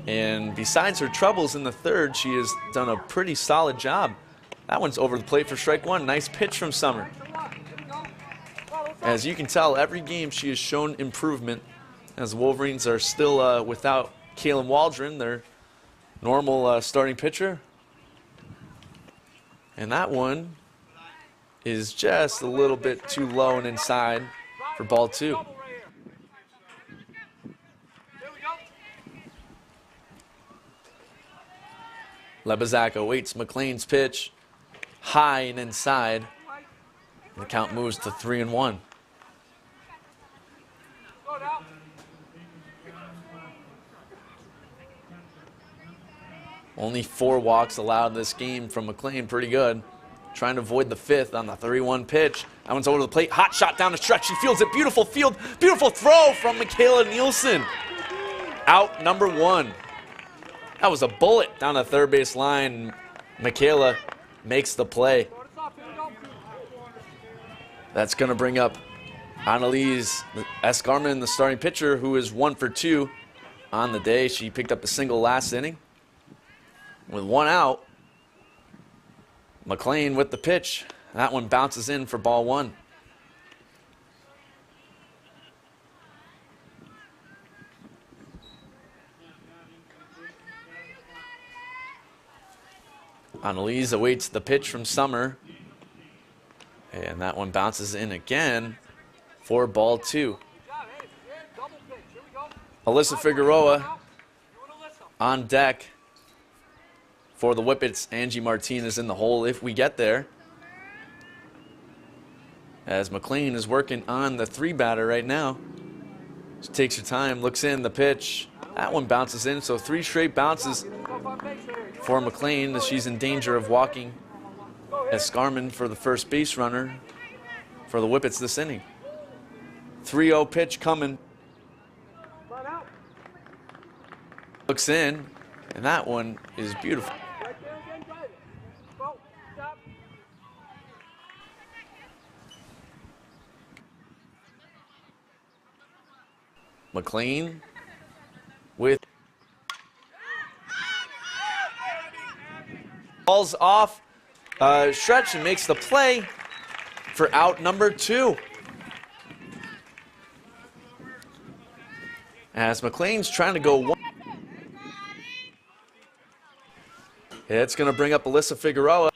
And besides her troubles in the third, she has done a pretty solid job. That one's over the plate for strike one. Nice pitch from Summer. As you can tell, every game she has shown improvement, as the Wolverines are still without Kaylin Waldron, their normal starting pitcher. And that one is just a little bit too low and inside for ball 2. Lebezak awaits McLean's pitch, high and inside. And the count moves to 3-1. Only 4 walks allowed in this game from McLean, pretty good. Trying to avoid the 5th on the 3-1 pitch. That one's over the plate, hot shot down the stretch. She fields it, beautiful field, beautiful throw from Michaela Nielsen. Out number 1. That was a bullet down the third base line. Michaela makes the play. That's going to bring up Annalise Escarmen, the starting pitcher, who is 1 for 2 on the day. She picked up a single last inning. With 1 out, McLean with the pitch. That one bounces in for ball 1. Annalise awaits the pitch from Summer. And that one bounces in again for ball 2. Alyssa Figueroa on deck for the Whippets. Angie Martinez in the hole if we get there. As McLean is working on the 3-batter right now. She takes her time, looks in the pitch. That one bounces in, so 3 straight bounces for McLean as she's in danger of walking Escarmen for the first base runner for the Whippets this inning. 3-0 pitch coming. Looks in, and that one is beautiful. McLean with balls off. Stretch and makes the play for out number 2. As McLean's trying to go 1. It's going to bring up Alyssa Figueroa.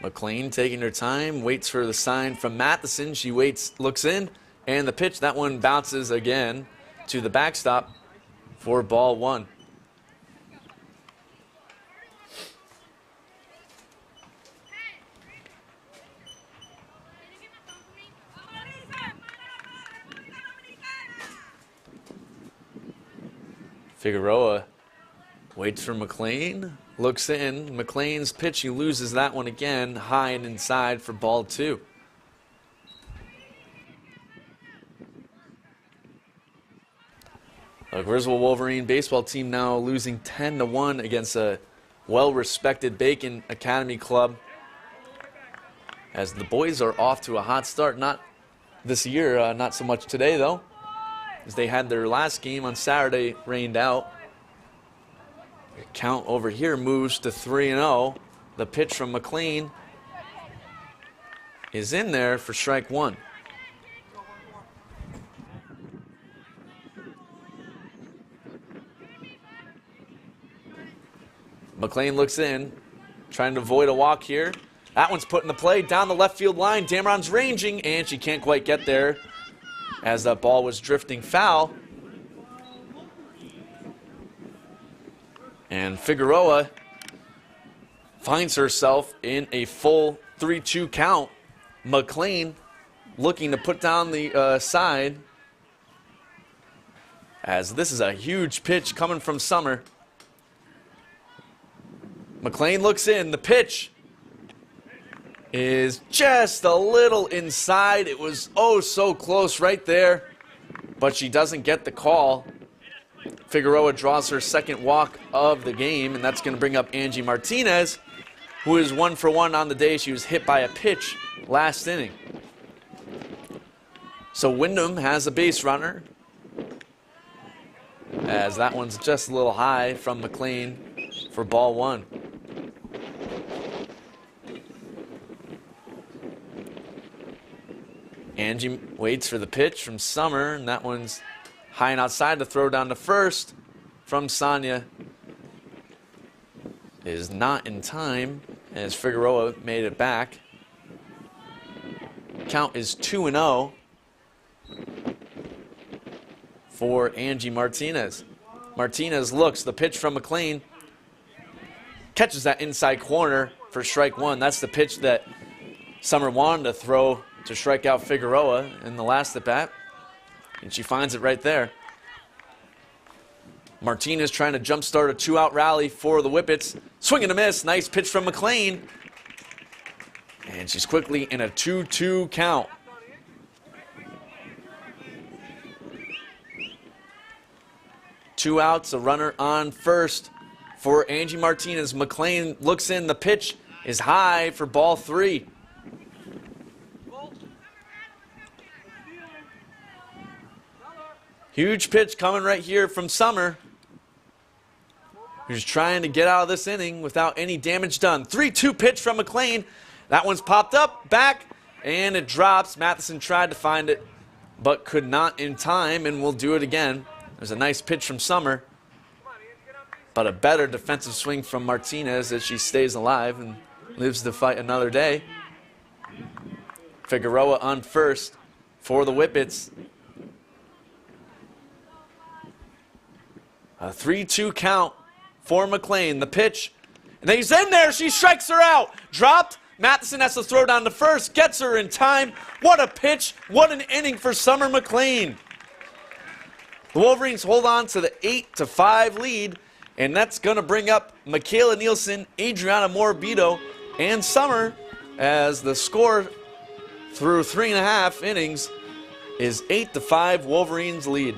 McLean taking her time, waits for the sign from Matheson. She waits, looks in, and the pitch, that one bounces again to the backstop for ball 1. Figueroa waits for McLean, looks in. McLean's pitch, he loses that one again, high and inside for ball 2. A Griswold Wolverine baseball team now losing 10-1 against a well-respected Bacon Academy club. As the boys are off to a hot start, not this year, not so much today though, as they had their last game on Saturday rained out. The count over here moves to 3-0. The pitch from McLean is in there for strike 1. McLean looks in, trying to avoid a walk here. That one's put in the play down the left field line. Dameron's ranging, and she can't quite get there as that ball was drifting foul. And Figueroa finds herself in a full 3-2 count. McLean looking to put down the side, as this is a huge pitch coming from Summer. McLean looks in. The pitch is just a little inside. It was oh so close right there, but she doesn't get the call. Figueroa draws her second walk of the game, and that's going to bring up Angie Martinez, who is 1 for 1 on the day. She was hit by a pitch last inning. So Windham has a base runner, as that one's just a little high from McLean for ball 1. Angie waits for the pitch from Summer, and that one's high and outside to throw down to first from Sonia. Is not in time as Figueroa made it back. Count is 2-0 for Angie Martinez. Martinez looks, the pitch from McLean. Catches that inside corner for strike 1. That's the pitch that Summer wanted to throw to strike out Figueroa in the last at bat, and she finds it right there. Martinez trying to jumpstart a 2-out rally for the Whippets. Swing and a miss. Nice pitch from McLean. And she's quickly in a 2-2 count. Two outs, a runner on first for Angie Martinez. McLean looks in. The pitch is high for ball 3. Huge pitch coming right here from Summer, who's trying to get out of this inning without any damage done. 3-2 pitch from McLean. That one's popped up, back, and it drops. Matheson tried to find it, but could not in time, and will do it again. There's a nice pitch from Summer, but a better defensive swing from Martinez as she stays alive and lives to fight another day. Figueroa on first for the Whippets. A 3-2 count for McLean. The pitch, and he's in there. She strikes her out. Dropped. Matheson has to throw down to first. Gets her in time. What a pitch. What an inning for Summer McLean. The Wolverines hold on to the 8-5 lead, and that's going to bring up Michaela Nielsen, Adriana Morbido, and Summer, as the score through 3.5 innings is 8-5 Wolverines lead.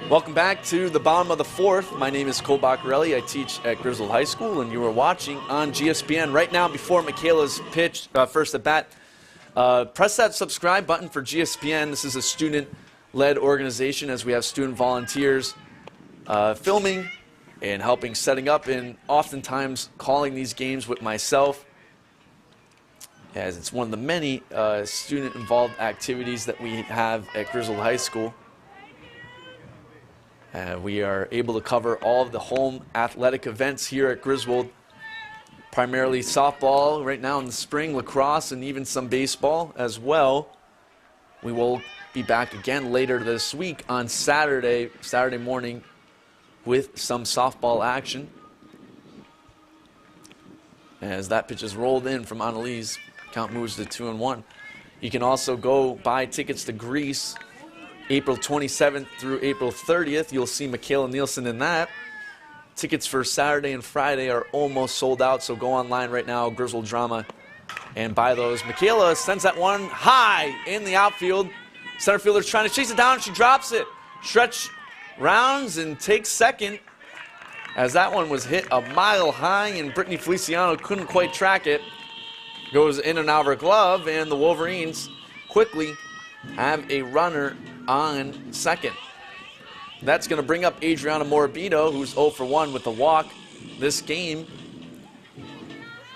Welcome back to the bottom of the 4th. My name is Cole Baccarelli. I teach at Griswold High School, and you are watching on GSPN. Right now, before Michaela's pitch, first at bat, press that subscribe button for GSPN. This is a student-led organization, as we have student volunteers filming and helping setting up, and oftentimes calling these games with myself, as it's one of the many student-involved activities that we have at Griswold High School. We are able to cover all of the home athletic events here at Griswold, primarily softball right now in the spring, lacrosse, and even some baseball as well. We will be back again later this week on Saturday morning with some softball action. As that pitch is rolled in from Annalise, count moves to 2-1. You can also go buy tickets to Greece April 27th through April 30th. You'll see Michaela Nielsen in that. Tickets for Saturday and Friday are almost sold out, so go online right now, Griswold Drama, and buy those. Michaela sends that one high in the outfield. Center fielder's trying to chase it down. She drops it. Stretch rounds and takes second, as that one was hit a mile high, and Brittany Feliciano couldn't quite track it. Goes in and out of her glove, and the Wolverines quickly have a runner on second. That's going to bring up Adriana Morbido, who's 0 for 1 with the walk this game,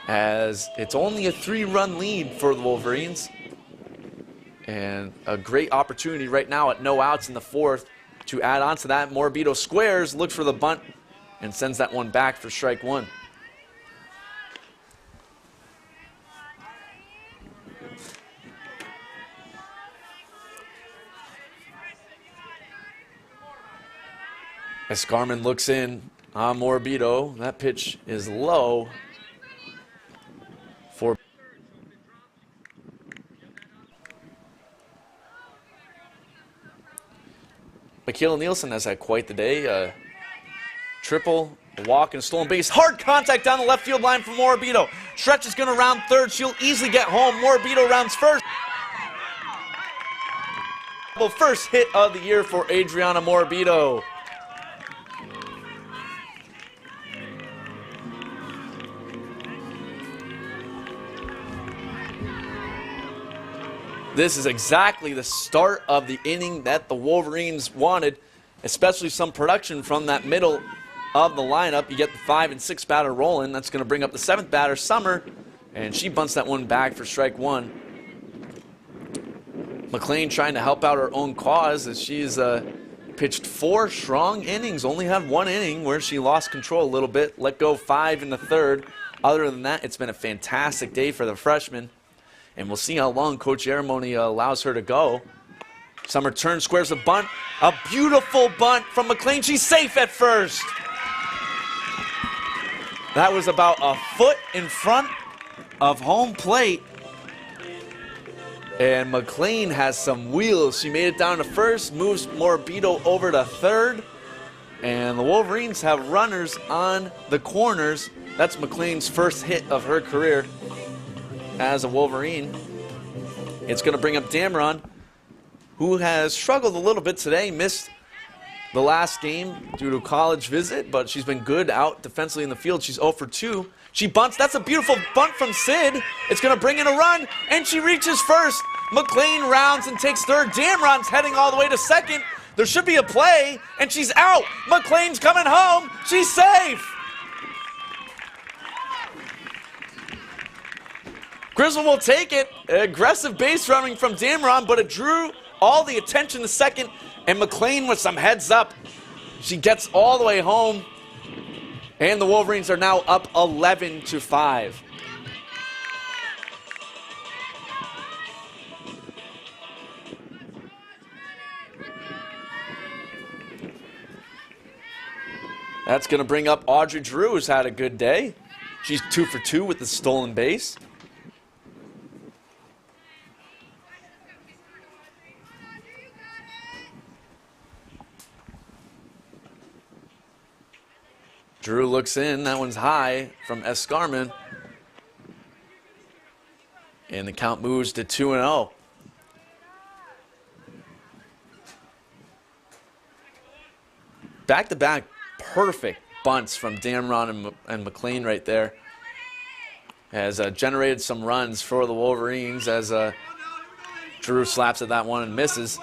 as it's only a 3-run lead for the Wolverines. And a great opportunity right now at no outs in the 4th to add on to that. Morbido squares, looks for the bunt, and sends that one back for strike 1. As Scarman looks in on Morbido, that pitch is low for Michaela Nielsen. Has had quite the day. Triple, a walk, and a stolen base. Hard contact down the left field line from Morbido. Stretch is going to round third. She'll easily get home. Morbido rounds first. First hit of the year for Adriana Morbido. This is exactly the start of the inning that the Wolverines wanted, especially some production from that middle of the lineup. You get the 5 and 6 batter rolling. That's going to bring up the 7th batter, Summer, and she bunts that one back for strike one. McLean trying to help out her own cause as she's pitched 4 strong innings, only had 1 inning where she lost control a little bit, let go 5 in the 3rd. Other than that, it's been a fantastic day for the freshman. And we'll see how long Coach Aramoni allows her to go. Summer turns, squares a bunt. A beautiful bunt from McLean. She's safe at first. That was about a foot in front of home plate. And McLean has some wheels. She made it down to first, moves Morabito over to third. And the Wolverines have runners on the corners. That's McLean's first hit of her career as a Wolverine. It's going to bring up Dameron, who has struggled a little bit today, missed the last game due to a college visit, but she's been good out defensively in the field. She's 0 for 2. She bunts. That's a beautiful bunt from Sid. It's going to bring in a run, and she reaches first. McLean rounds and takes third. Dameron's heading all the way to second. There should be a play, and she's out. McLean's coming home. She's safe. Griswold will take it. Aggressive base running from Dameron, but it drew all the attention to second, and McLean with some heads up. She gets all the way home, and the Wolverines are now up 11-5. That's going to bring up Audrey Drew, who's had a good day. She's 2 for 2 with the stolen base. Drew looks in. That one's high from Escarmen. And the count moves to 2-0. Back-to-back perfect bunts from Dameron and McLean right there. Has generated some runs for the Wolverines as Drew slaps at that one and misses.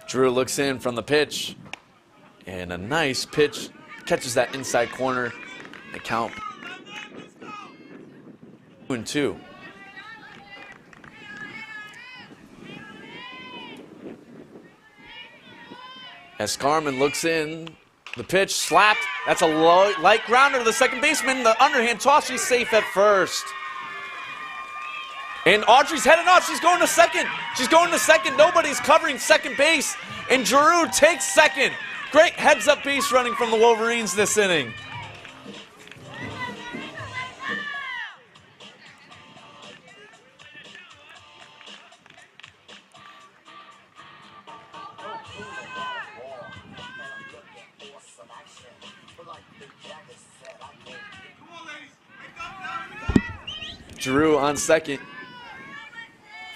Drew looks in from the pitch, and a nice pitch catches that inside corner. The count 2-2. As Carmen looks in, the pitch slapped. That's a light grounder to the second baseman. The underhand toss, she's safe at first. And Audrey's heading off. She's going to second. She's going to second. Nobody's covering second base. And Giroux takes second. Great heads-up base running from the Wolverines this inning. Giroux on second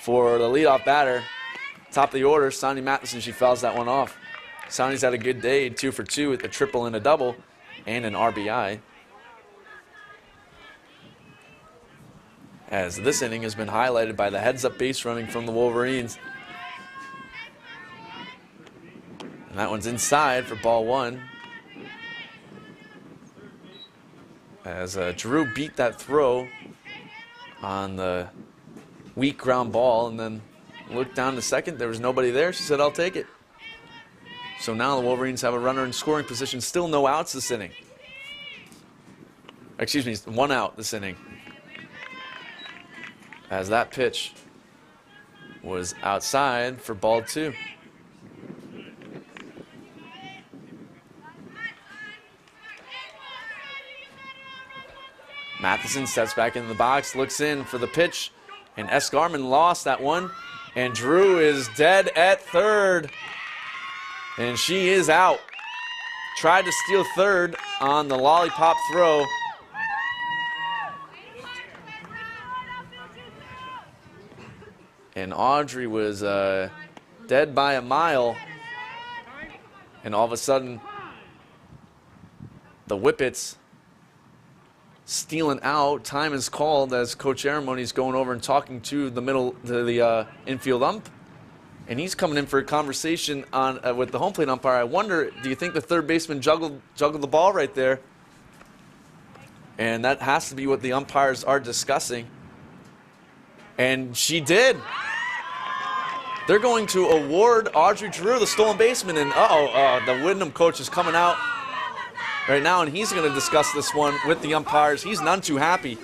for the leadoff batter. Top of the order, Sonny Matheson. She fouls that one off. Sonny's had a good day, 2 for 2 with a triple and a double and an RBI. As this inning has been highlighted by the heads-up base running from the Wolverines. And that one's inside for ball 1. As Giroux beat that throw on the weak ground ball and then looked down to second. There was nobody there. She said, I'll take it. So now the Wolverines have a runner in scoring position. Still no outs this inning. Excuse me, 1 out this inning. As that pitch was outside for ball 2. Matheson steps back into the box, looks in for the pitch, and Escarmen lost that one. And Drew is dead at third. And she is out. Tried to steal third on the lollipop throw. And Audrey was dead by a mile. And all of a sudden, the Whippets stealing out. Time is called as Coach Aramone is going over and talking to the infield ump. And he's coming in for a conversation on with the home plate umpire. I wonder, do you think the third baseman juggled the ball right there? And that has to be what the umpires are discussing. And she did. They're going to award Audrey Drew the stolen baseman. And the Windham coach is coming out right now, and he's going to discuss this one with the umpires. He's none too happy,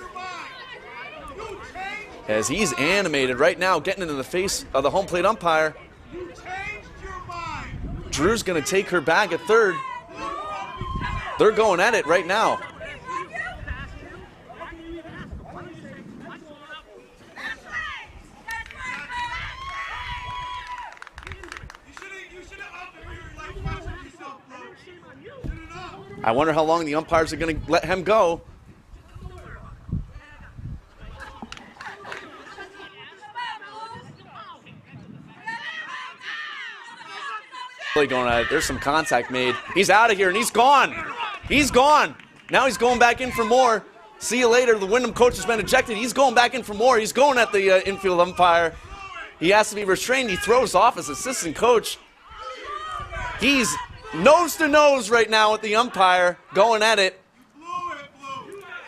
as he's animated right now, getting into the face of the home plate umpire. Drew's going to take her back at third. They're going at it right now. I wonder how long the umpires are going to let him go. Going at it. There's some contact made. He's out of here, and he's gone. He's gone. Now he's going back in for more. See you later. The Windham coach has been ejected. He's going back in for more. He's going at the infield umpire. He has to be restrained. He throws off his assistant coach. He's nose to nose right now with the umpire, going at it.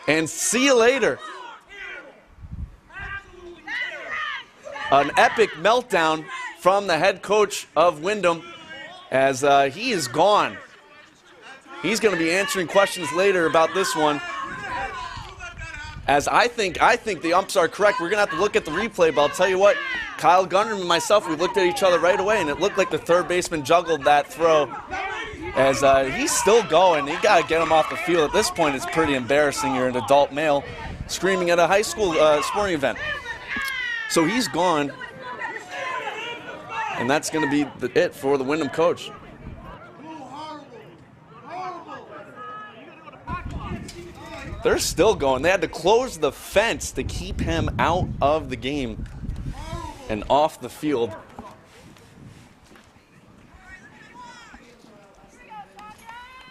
And see you later. An epic meltdown from the head coach of Windham, as he is gone. He's going to be answering questions later about this one. As I think the umps are correct. We're going to have to look at the replay, but I'll tell you what, Kyle Gunner and myself, we looked at each other right away, and it looked like the third baseman juggled that throw. As he's still going. You got to get him off the field. At this point, it's pretty embarrassing. You're an adult male screaming at a high school sporting event. So he's gone. And that's going to be it for the Windham coach. They're still going. They had to close the fence to keep him out of the game and off the field.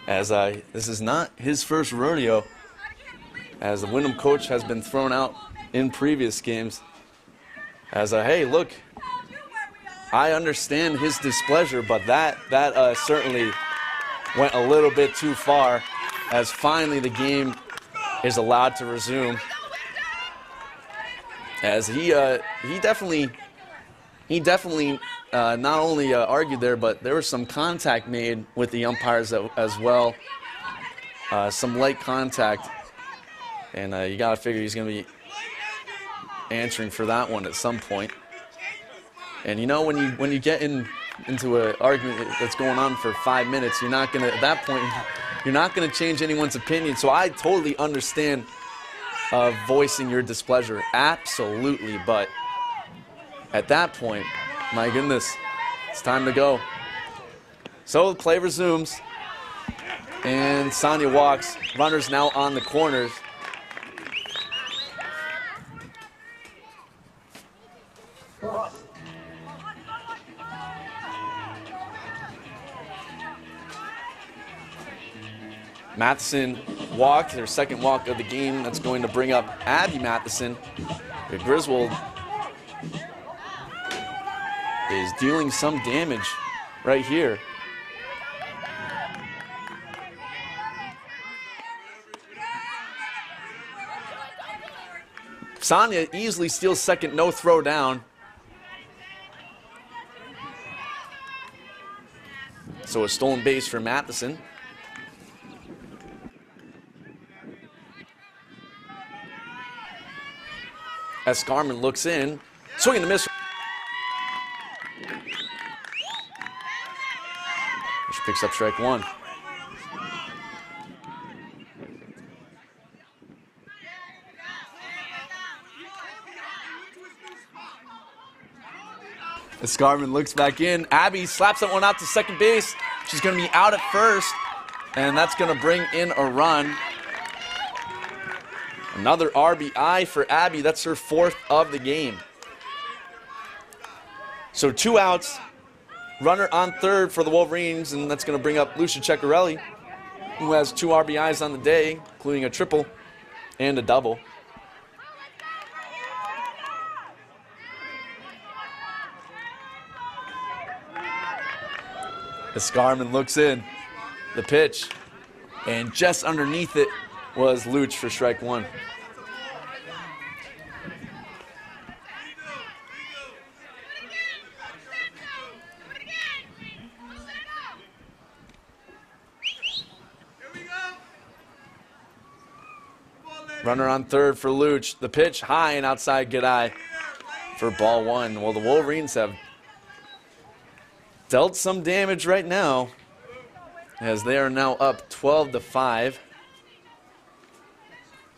As this is not his first rodeo, as the Windham coach has been thrown out in previous games. As hey, look, I understand his displeasure, but that certainly went a little bit too far. As finally the game is allowed to resume. As he definitely not only argued there, but there was some contact made with the umpires as well. Some light contact. And you got to figure he's going to be answering for that one at some point. And you know, when you get into an argument that's going on for 5 minutes, you're not going to, at that point, you're not going to change anyone's opinion. So I totally understand voicing your displeasure. Absolutely. But at that point, my goodness, it's time to go. So the play resumes. And Sonia walks. Runners now on the corners. Matheson walked, their second walk of the game. That's going to bring up Abby Matheson. Griswold is dealing some damage right here. Sonia easily steals second, no throw down. So a stolen base for Matheson. As Scarman looks in, swing and a miss. She picks up strike one. As Scarman looks back in, Abby slaps that one out to second base. She's going to be out at first, and that's going to bring in a run. Another RBI for Abby. That's her fourth of the game. So 2 outs. Runner on third for the Wolverines, and that's going to bring up Lucia Ceccarelli. who has 2 RBIs on the day, including a triple and a double. Escarman looks in. The pitch. And just underneath it was Luch for strike 1. Runner on third for Luch. The pitch high and outside, good eye for ball 1. Well, the Wolverines have dealt some damage right now as they are now up 12-5.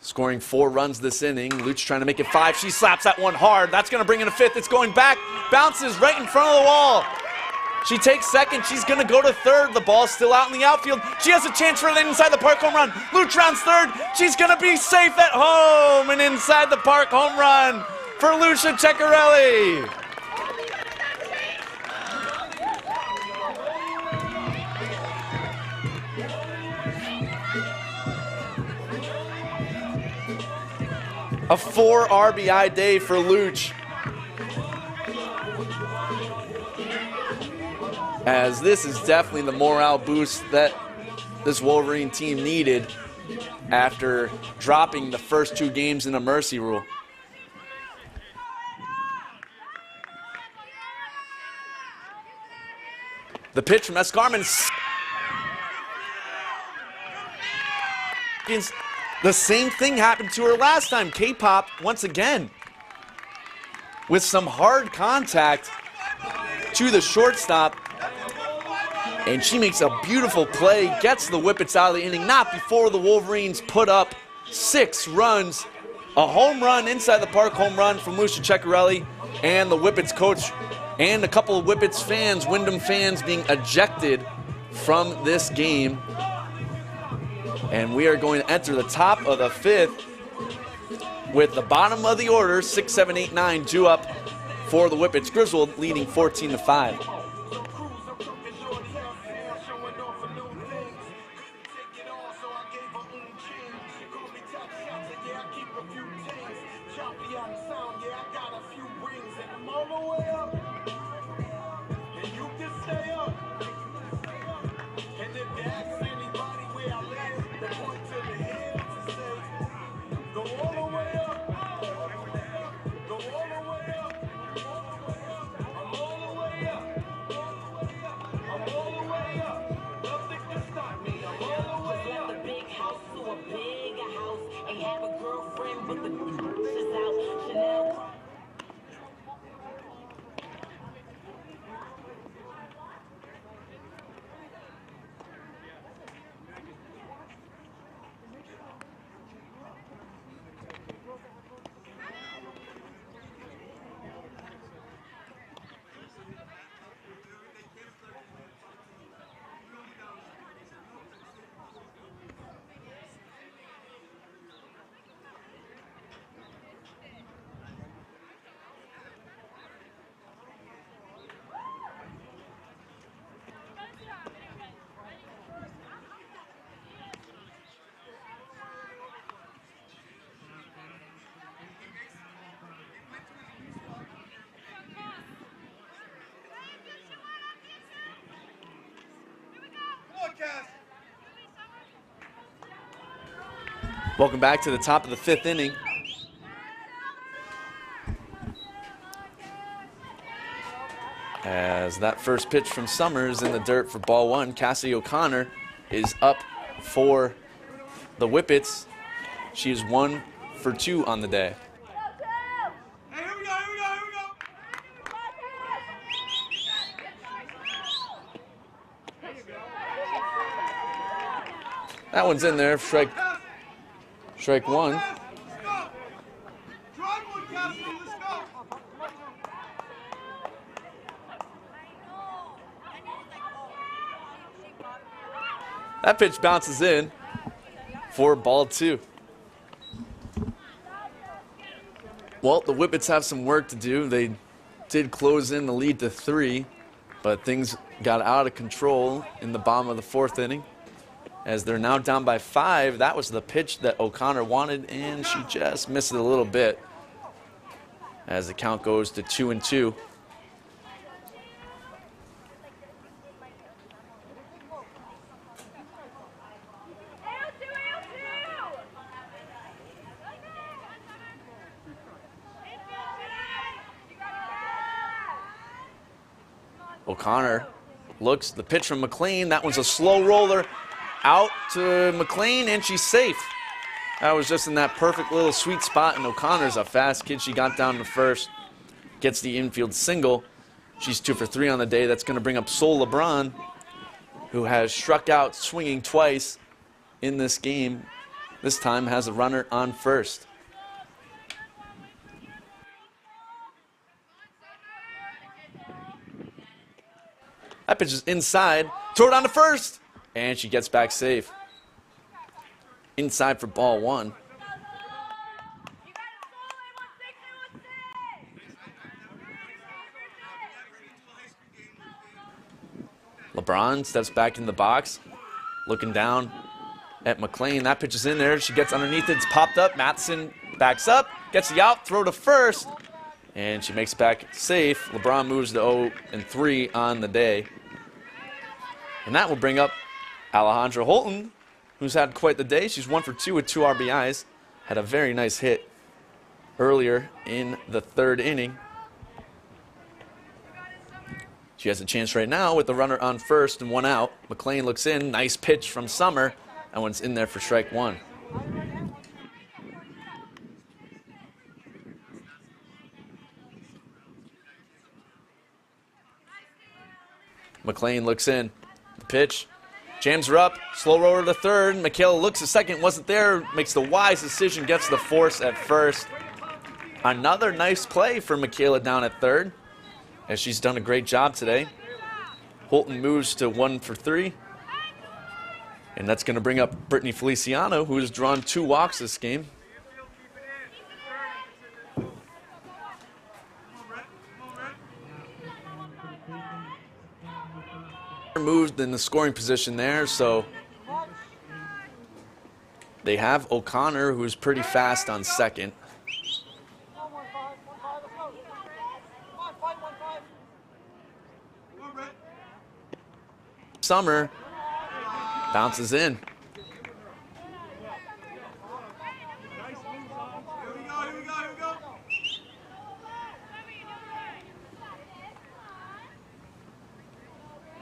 Scoring 4 runs this inning. Luch trying to make it 5. She slaps that one hard. That's going to bring in a 5th. It's going back. Bounces right in front of the wall. She takes second. She's going to go to third. The ball's still out in the outfield. She has a chance for an inside the park home run. Luch rounds third. She's going to be safe at home. An inside the park home run for Lucia Ceccarelli. A 4 RBI day for Luch. As this is definitely the morale boost that this Wolverine team needed after dropping the first 2 games in a mercy rule. The pitch from Escarman. The same thing happened to her last time. K-Pop, once again, with some hard contact to the shortstop. And she makes a beautiful play, gets the Whippets out of the inning, not before the Wolverines put up 6 runs. A home run, inside the park home run from Lucia Ceccarelli, and the Whippets coach and a couple of Whippets fans, Windham fans, being ejected from this game. And we are going to enter the top of the 5th with the bottom of the order, 6, 7, 8, 9, due up for the Whippets. Griswold leading 14-5. Welcome back to the top of the 5th inning. As that first pitch from Summers in the dirt for ball 1, Cassie O'Connor is up for the Whippets. She is 1 for 2 on the day. That one's in there, strike 1. That pitch bounces in for ball 2. Well, the Whippets have some work to do. They did close in the lead to 3, but things got out of control in the bottom of the 4th inning. as they're now down by 5. That was the pitch that O'Connor wanted, and she just missed it a little bit as the count goes to 2-2. O'Connor looks, the pitch from McLean. That one's a slow roller out to McLean, and she's safe. That was just in that perfect little sweet spot, and O'Connor's a fast kid. She got down to first, gets the infield single. She's 2 for 3 on the day. That's going to bring up Sol LeBron, who has struck out swinging twice in this game. This time has a runner on first. That pitch is inside. Throw it on to first. And she gets back safe. Inside for ball 1. LeBron steps back in the box, looking down at McLean. That pitch is in there. She gets underneath it. It's popped up. Matheson backs up, gets the out, throw to first, and she makes it back safe. LeBron moves to 0-3 on the day. And that will bring up Alejandra Holton, who's had quite the day. She's 1 for 2 with 2 RBIs. Had a very nice hit earlier in the 3rd inning. She has a chance right now with the runner on first and 1 out. McLean looks in. Nice pitch from Summer. That one's in there for strike 1. McLean looks in. The pitch. Jams her up. Slow roller to third. Michaela looks a second. Wasn't there. Makes the wise decision. Gets the force at first. Another nice play for Michaela down at third, as she's done a great job today. Holton moves to 1 for 3. And that's going to bring up Brittany Feliciano, who has drawn 2 walks this game. Moved in the scoring position there, so they have O'Connor, who's pretty fast on second. Summer bounces in.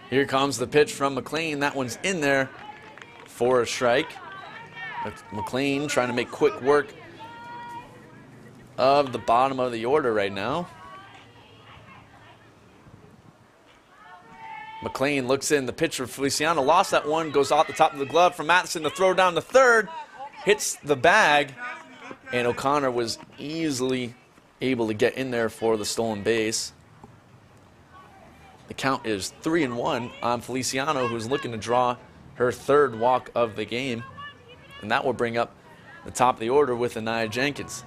Here comes the pitch from McLean. That one's in there for a strike. McLean trying to make quick work of the bottom of the order right now. McLean looks in. The pitch for Feliciano. Lost that one. Goes off the top of the glove from Matheson to throw down to third. Hits the bag. And O'Connor was easily able to get in there for the stolen base. The count is 3-1 on Feliciano, who's looking to draw her 3rd walk of the game. And that will bring up the top of the order with Anaya Jenkins.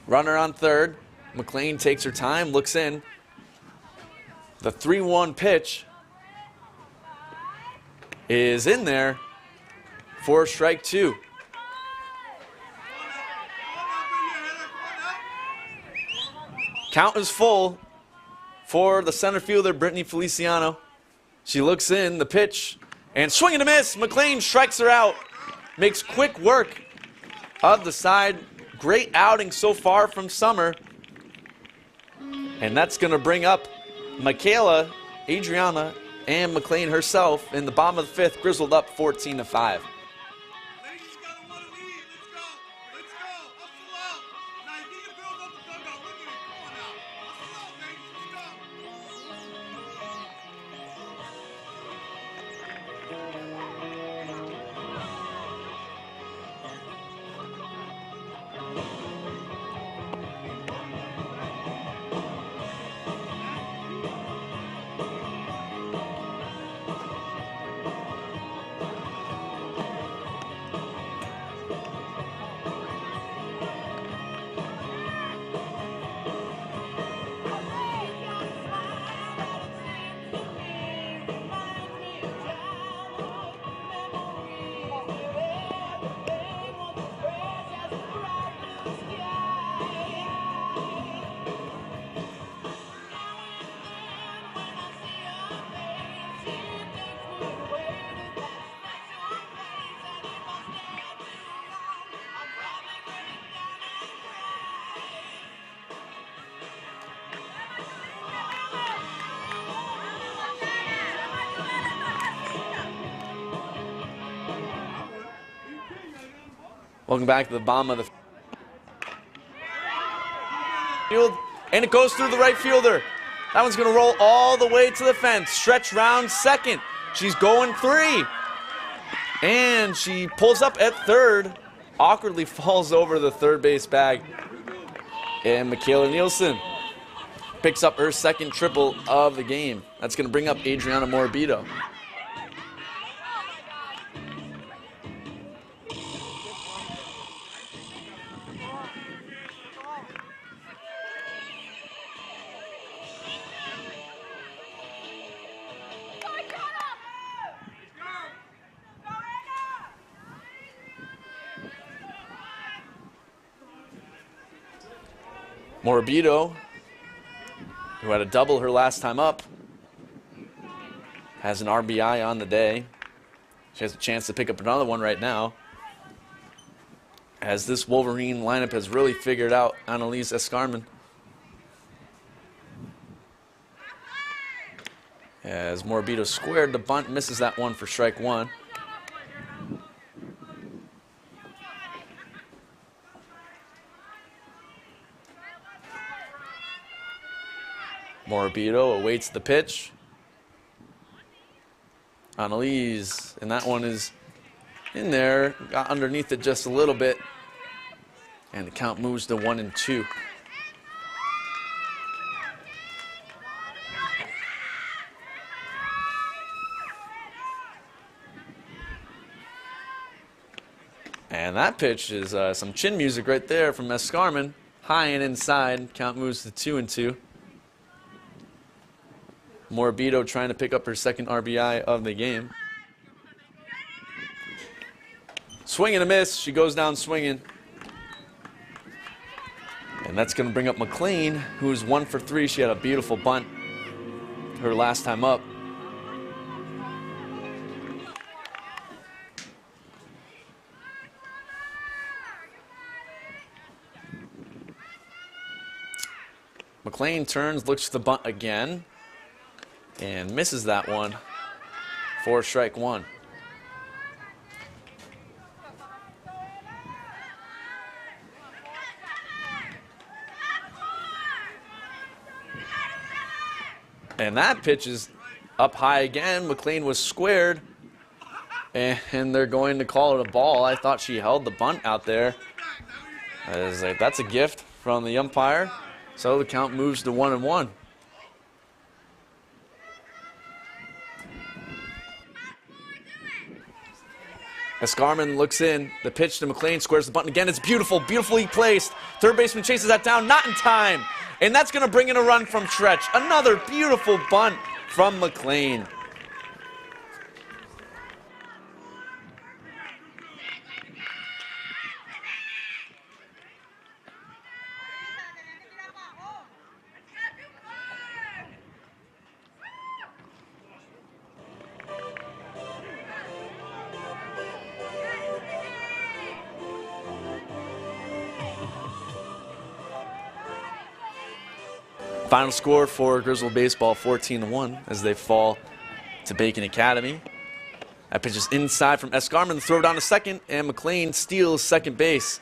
Runner on third. McLean takes her time, looks in. The 3-1 pitch is in there for strike 2. Count is full for the center fielder, Brittany Feliciano. She looks in, the pitch, and swing and a miss. McLean strikes her out. Makes quick work of the side. Great outing so far from Summer. And that's going to bring up Michaela, Adriana, and McLean herself in the bottom of the 5th. Griswold up 14-5. Welcome back to the bottom of the field. And it goes through the right fielder. That one's going to roll all the way to the fence. Stretch round second. She's going 3. And she pulls up at third. Awkwardly falls over the third base bag. And Michaela Nielsen picks up her second triple of the game. That's going to bring up Adriana Morabito. Morabito, who had a double her last time up, has an RBI on the day. She has a chance to pick up another one right now, as this Wolverine lineup has really figured out Annalise Escarmen. As Morabito squared the bunt, misses that one for strike 1. Morabito awaits the pitch. Annalise, and that one is in there. Got underneath it just a little bit. And the count moves to 1-2. And that pitch is some chin music right there from Escarmen. High and inside. Count moves to 2-2. Morabito trying to pick up her second RBI of the game. Swing and a miss. She goes down swinging. And that's going to bring up McLean, who's 1 for 3. She had a beautiful bunt her last time up. McLean turns, looks for the bunt again. And misses that one for strike 1. And that pitch is up high again. McLean was squared. And they're going to call it a ball. I thought she held the bunt out there. That's a gift from the umpire. So the count moves to 1-1. Escarmen looks in. The pitch to McLean, squares the button again. It's beautiful, beautifully placed. Third baseman chases that down, not in time. And that's going to bring in a run from Stretch. Another beautiful bunt from McLean. Final score for Griswold baseball, 14-1, as they fall to Bacon Academy. That pitch is inside from Escarmen. Throw down to second, and McLean steals second base.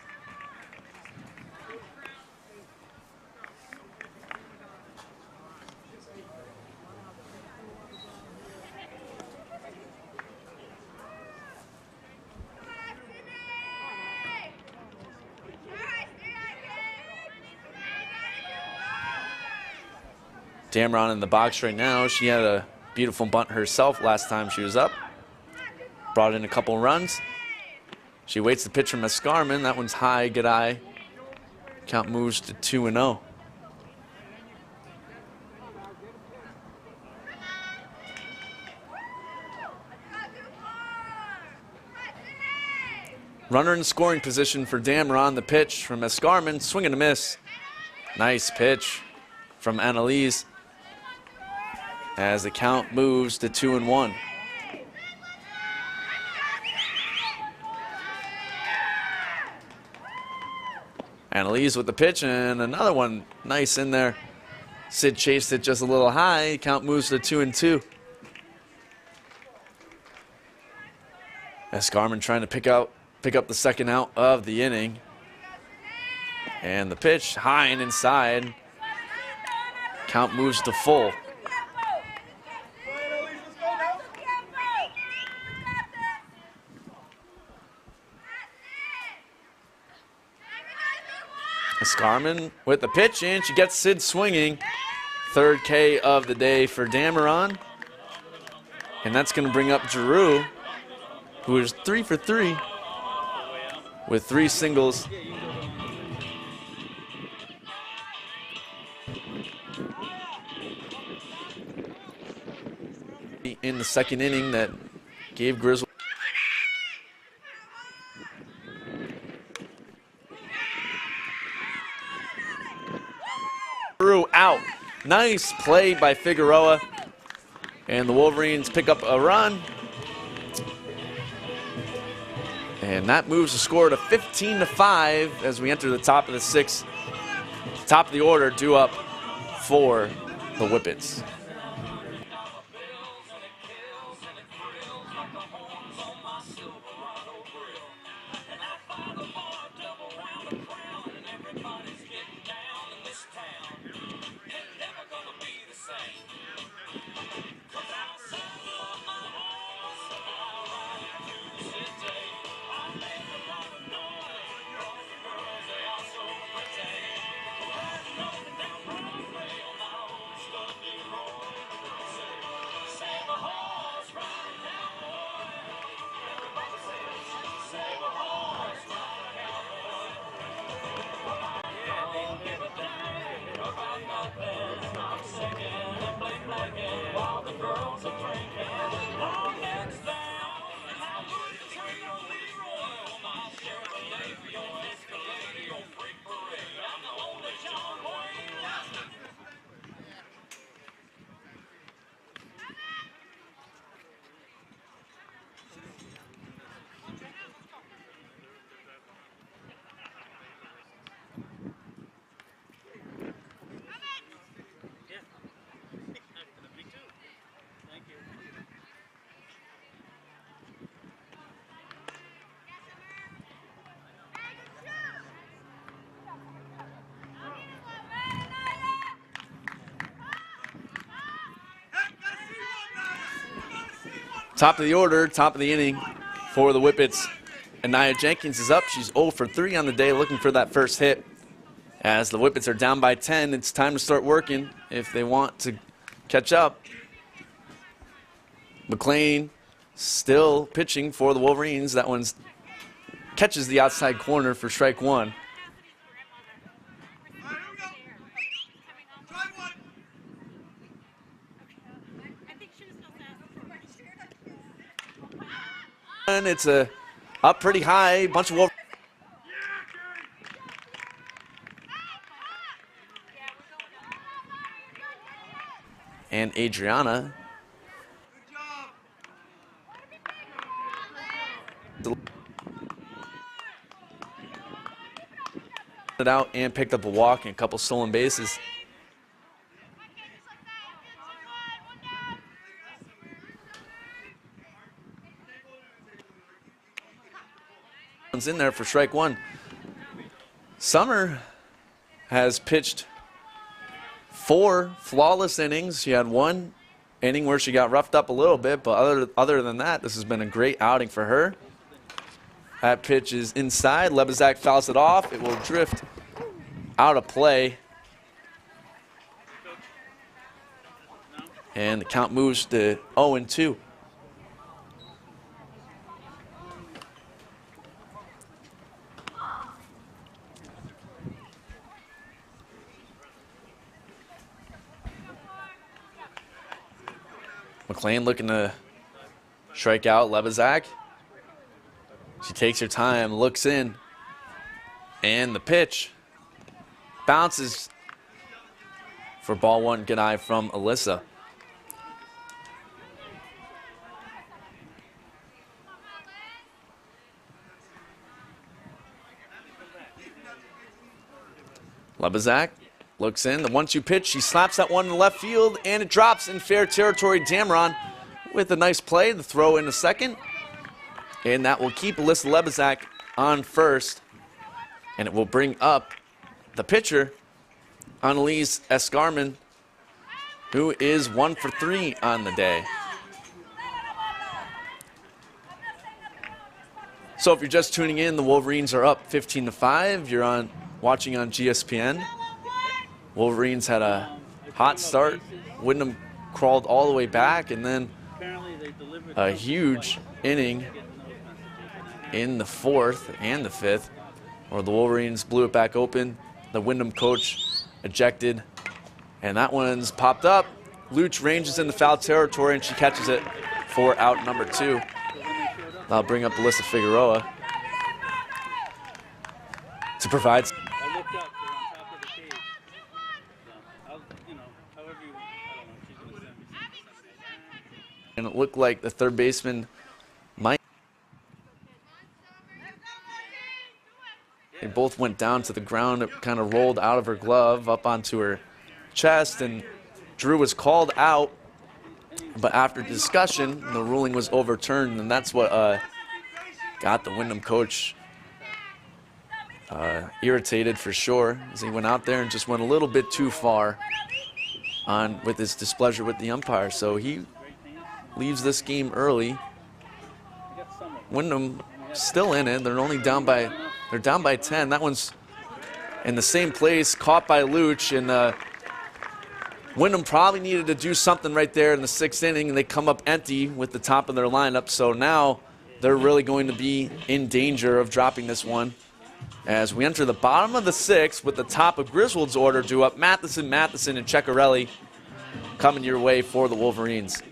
Damron in the box right now. She had a beautiful bunt herself last time she was up. Brought in a couple runs. She waits the pitch from Escarmen. That one's high, good eye. Count moves to 2-0. Runner in scoring position for Damron. The pitch from Escarmen. Swing and a miss. Nice pitch from Annalise, as the count moves to 2-1. Annalise with the pitch, and another one nice in there. Sid chased it just a little high. Count moves to 2-2. Escarmen trying to pick out pick up the second out of the inning. And the pitch high and inside. Count moves to full. Scarman with the pitch, and she gets Sid swinging. Third K of the day for Dameron. And that's going to bring up Giroux, who is 3 for 3 with 3 singles. In the second inning that gave Griswold. Giroux out. Nice play by Figueroa. And the Wolverines pick up a run. And that moves the score to 15-5 as we enter the top of the 6th. Top of the order due up for the Whippets. Top of the order, top of the inning for the Whippets. Anaya Jenkins is up. She's 0 for 3 on the day, looking for that first hit. As the Whippets are down by 10, it's time to start working if they want to catch up. McLean still pitching for the Wolverines. That one catches the outside corner for strike 1. And it's up pretty high, bunch of Wolverines. And Adriana it out and picked up a walk and a couple stolen bases. In there for strike 1. Summer has pitched 4 flawless innings. She had 1 inning where she got roughed up a little bit, but other than that, this has been a great outing for her. That pitch is inside. Lebezak fouls it off. It will drift out of play. And the count moves to 0-2. McLean looking to strike out Lebezak. She takes her time, looks in, and the pitch bounces for ball 1. Good eye from Alyssa. Lebezak looks in, the 1-2 pitch, she slaps that one in the left field, and it drops in fair territory. Dameron with a nice play, the throw in the second, and that will keep Alyssa Lebezak on first, and it will bring up the pitcher, Annalise Escarmen, who is 1 for 3 on the day. So if you're just tuning in, the Wolverines are up 15-5. You're watching on GSPN. Wolverines had a hot start. Windham crawled all the way back, and then a huge inning in the 4th and the 5th, where the Wolverines blew it back open. The Windham coach ejected, and that one's popped up. Luch ranges in the foul territory, and she catches it for out number 2. I'll bring up Alyssa Figueroa to provide. I looked up, they're on top of the cage. So, however you, I don't know, she's going to send me something. And it looked like the third baseman might. They both went down to the ground. It kind of rolled out of her glove up onto her chest, and Drew was called out. But after discussion, the ruling was overturned, and that's what got the Windham coach irritated for sure, as he went out there and just went a little bit too far with his displeasure with the umpire. So he leaves this game early. Windham still in it. They're only down by 10. That one's in the same place, caught by Luch, and Windham probably needed to do something right there in the 6th inning, and they come up empty with the top of their lineup. So now they're really going to be in danger of dropping this one as we enter the bottom of the 6th with the top of Griswold's order due up. Matheson, and Ceccarelli coming your way for the Wolverines.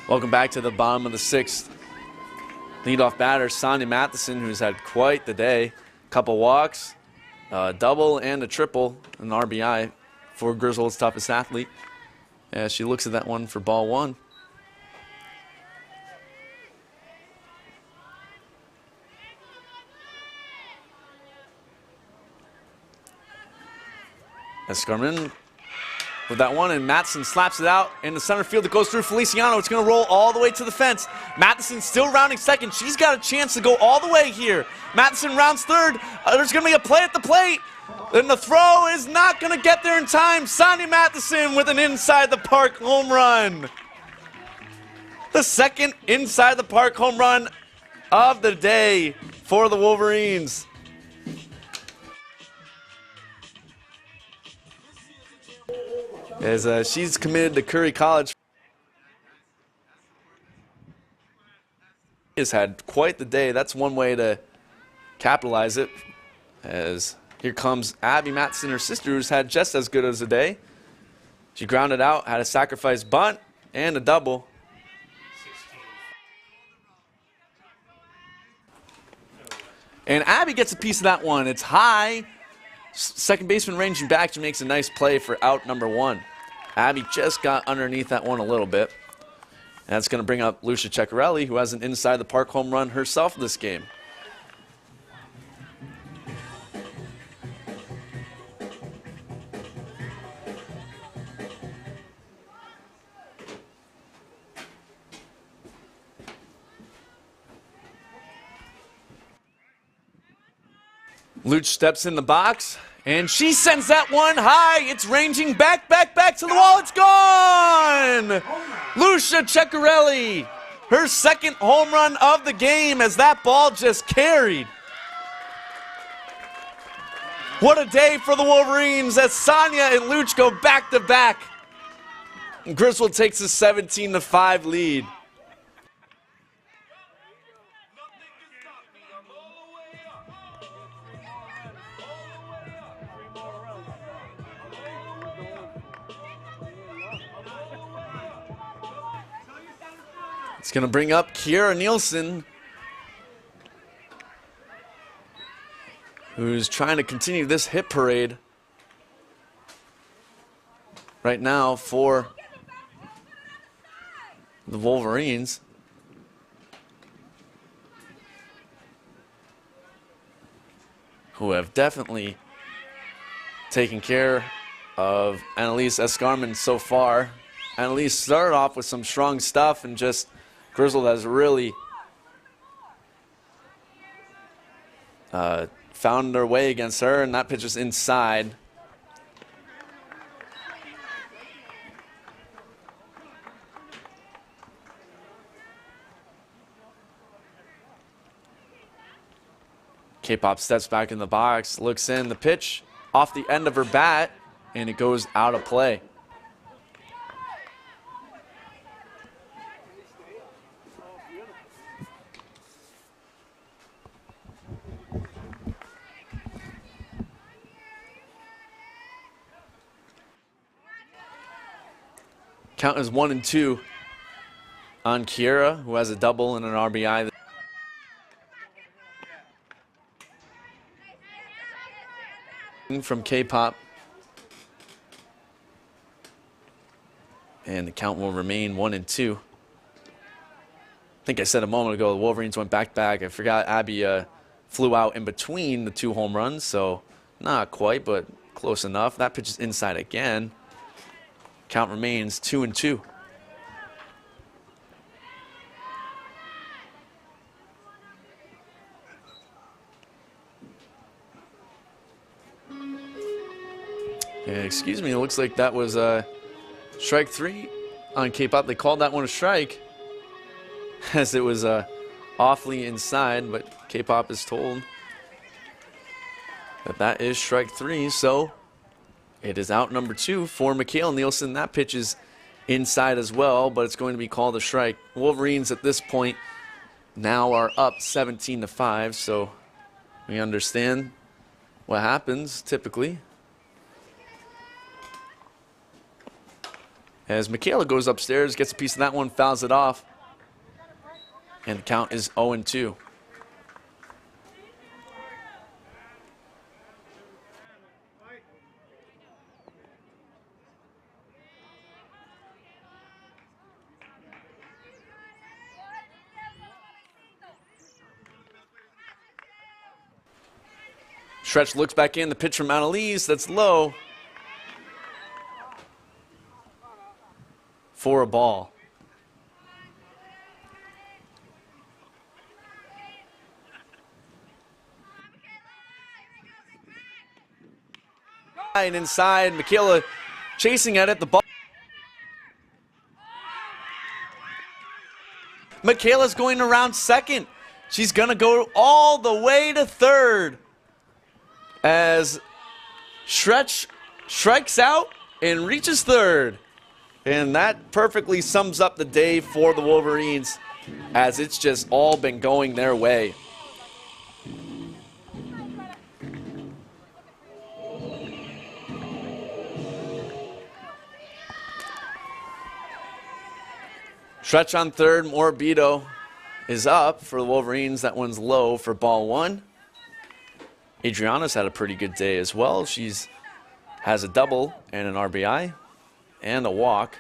Welcome back to the bottom of the 6th. Leadoff batter, Sonia Matheson, who's had quite the day. Couple walks, a double and a triple, an RBI for Griswold's toughest athlete. As she looks at that one for ball 1. Escarmen with that one, and Matheson slaps it out in the center field. It goes through Feliciano. It's going to roll all the way to the fence. Matheson still rounding second. She's got a chance to go all the way here. Matheson rounds third. There's going to be a play at the plate. And the throw is not going to get there in time. Sonia Matheson with an inside the park home run. The second inside the park home run of the day for the Wolverines. As she's committed to Curry College. Has had quite the day. That's one way to capitalize it. As here comes Abby Matheson, her sister, who's had just as good as a day. She grounded out, had a sacrifice bunt, and a double. And Abby gets a piece of that one. It's high. Second baseman ranging back. She makes a nice play for out number 1. Abby just got underneath that one a little bit. And that's going to bring up Lucia Ceccarelli, who has an inside the park home run herself this game. Luch steps in the box, and she sends that one high. It's ranging back to the wall. It's gone! Lucia Ceccarelli, her second home run of the game as that ball just carried. What a day for the Wolverines as Sonia and Luch go back-to-back. Griswold takes a 17-5 lead. It's going to bring up Kiera Nielsen, who's trying to continue this hit parade right now for the Wolverines. Who have definitely taken care of Annalise Escarmen so far. Annalise started off with some strong stuff, and just Griswold has really found their way against her, and that pitch is inside. K-Pop steps back in the box, looks in, the pitch off the end of her bat, and it goes out of play. Count is 1-2 on Kiera, who has a double and an RBI. From K-Pop. And the count will remain 1-2. I think I said a moment ago the Wolverines went back-to-back. I forgot Abby flew out in between the 2 home runs, so not quite, but close enough. That pitch is inside again. Count remains 2-2. Yeah, excuse me, it looks like that was strike 3 on K-Pop. They called that one a strike as it was awfully inside, but K-Pop is told that that is strike 3, so it is out number 2 for Michaela Nielsen. That pitch is inside as well, but it's going to be called a strike. Wolverines at this point now are up 17-5, so we understand what happens typically. As Michaela goes upstairs, gets a piece of that one, fouls it off, and the count is 0-2. Stretch looks back in, the pitch from Annalise, that's low for a ball. And inside, Michaela chasing at it, the ball. Michaela's going around second. She's gonna go all the way to third as Stretch strikes out and reaches third. And that perfectly sums up the day for the Wolverines, as it's just all been going their way. Stretch on third, Morabito is up for the Wolverines. That one's low for ball 1. Adriana's had a pretty good day as well. She's has a double and an RBI and a walk.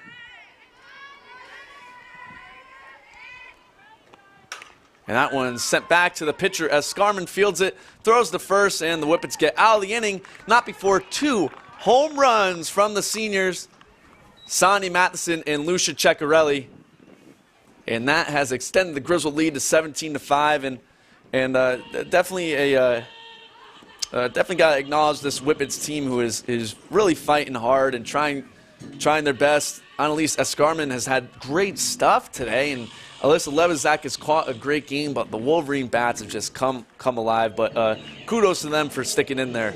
And that one's sent back to the pitcher as Scarman fields it, throws the first, and the Whippets get out of the inning, not before 2 home runs from the seniors, Sonny Matheson and Lucia Ceccarelli. And that has extended the Griswold lead to 17-5, and definitely definitely got to acknowledge this Whippets team who is really fighting hard and trying their best. Annalise Escarman has had great stuff today, and Alyssa Levizak has caught a great game, but the Wolverine bats have just come alive. But kudos to them for sticking in there.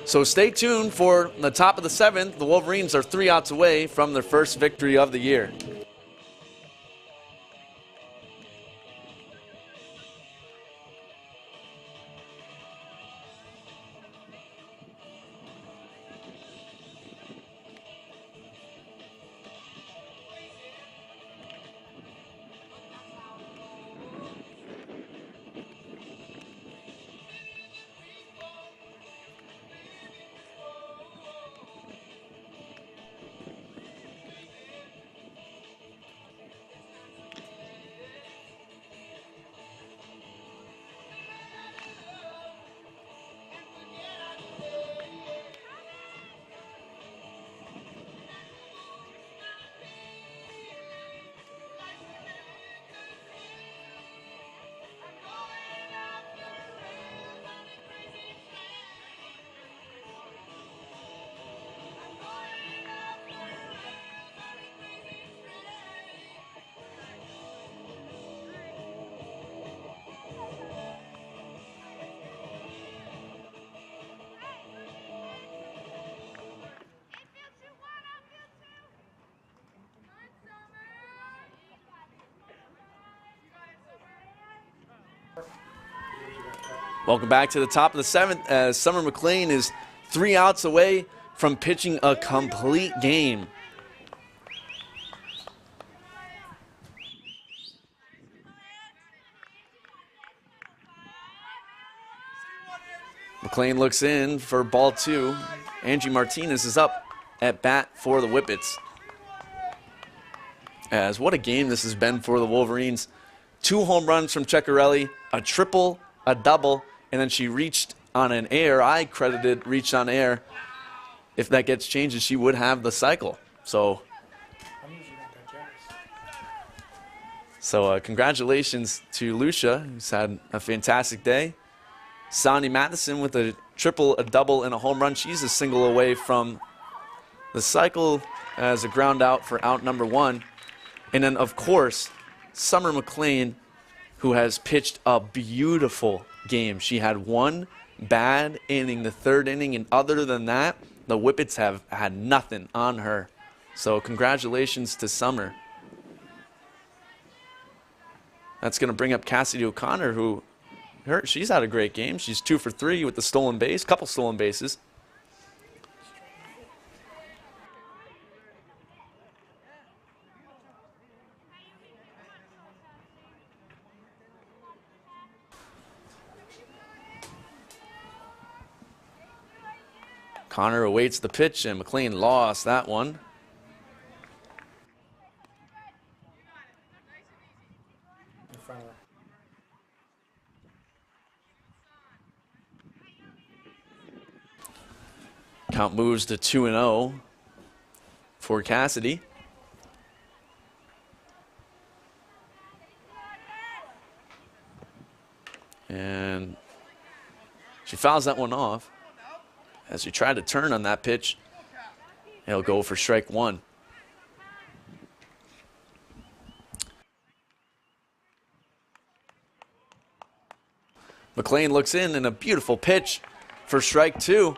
So stay tuned for the top of the 7th. The Wolverines are 3 outs away from their first victory of the year. Welcome back to the top of the 7th as Summer McLean is 3 outs away from pitching a complete game. McLean looks in for ball 2. Angie Martinez is up at bat for the Whippets. As what a game this has been for the Wolverines. 2 home runs from Ceccarelli, a triple, a double, and then she reached on an air. I credited reached on air. If that gets changed, she would have the cycle. So congratulations to Lucia, who's had a fantastic day. Sonny Matheson with a triple, a double, and a home run. She's a single away from the cycle as a ground out for out number 1. And then, of course, Summer McLean, who has pitched a beautiful game. She had 1 bad inning, the 3rd inning, and other than that, the Whippets have had nothing on her. So congratulations to Summer. That's going to bring up Cassidy O'Connor, who she's had a great game. She's 2 for 3 with the stolen base, couple stolen bases. Connor awaits the pitch, and McLean lost that one. Count moves to 2-0 for Cassidy. And she fouls that one off. As she tried to turn on that pitch, he'll go for strike 1. McLean looks in and a beautiful pitch for strike 2.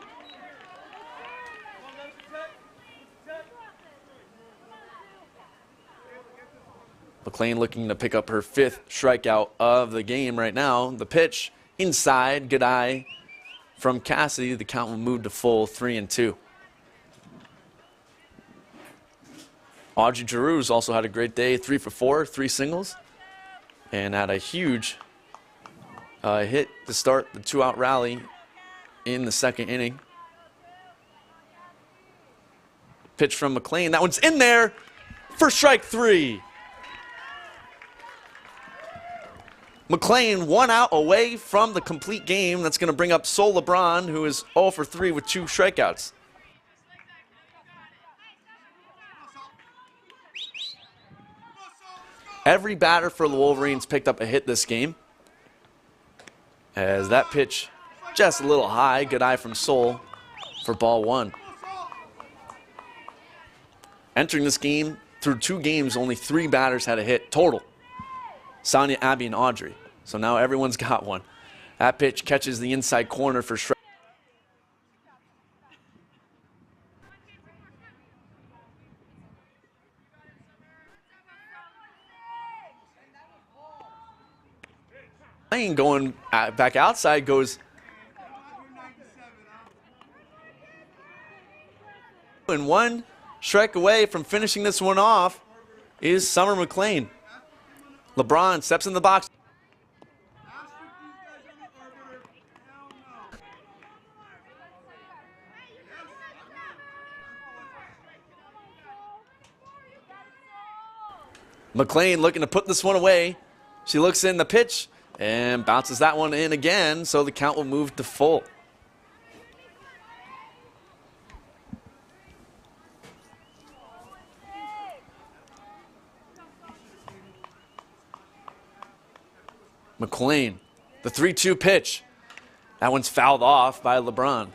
McLean looking to pick up her 5th strikeout of the game right now. The pitch inside, good eye from Cassidy. The count will move to full 3-2. Audrey Giroux's also had a great day, 3 for 4, 3 singles, and had a huge hit to start the 2-out rally in the second inning. Pitch from McLean. That one's in there for strike 3. McLean 1 out away from the complete game. That's going to bring up Sol LeBron, who is 0 for 3 with 2 strikeouts. Every batter for the Wolverines picked up a hit this game, as that pitch just a little high. Good eye from Sol for ball 1. Entering this game, through 2 games, only 3 batters had a hit total. Sonia, Abby, and Audrey. So now everyone's got one. That pitch catches the inside corner for strike. Going back outside goes. And 1 strike away from finishing this one off is Summer McLean. LeBron steps in the box. McLean looking to put this one away. She looks in the pitch and bounces that one in again, so the count will move to full. McLean, the 3-2 pitch. That one's fouled off by LeBron.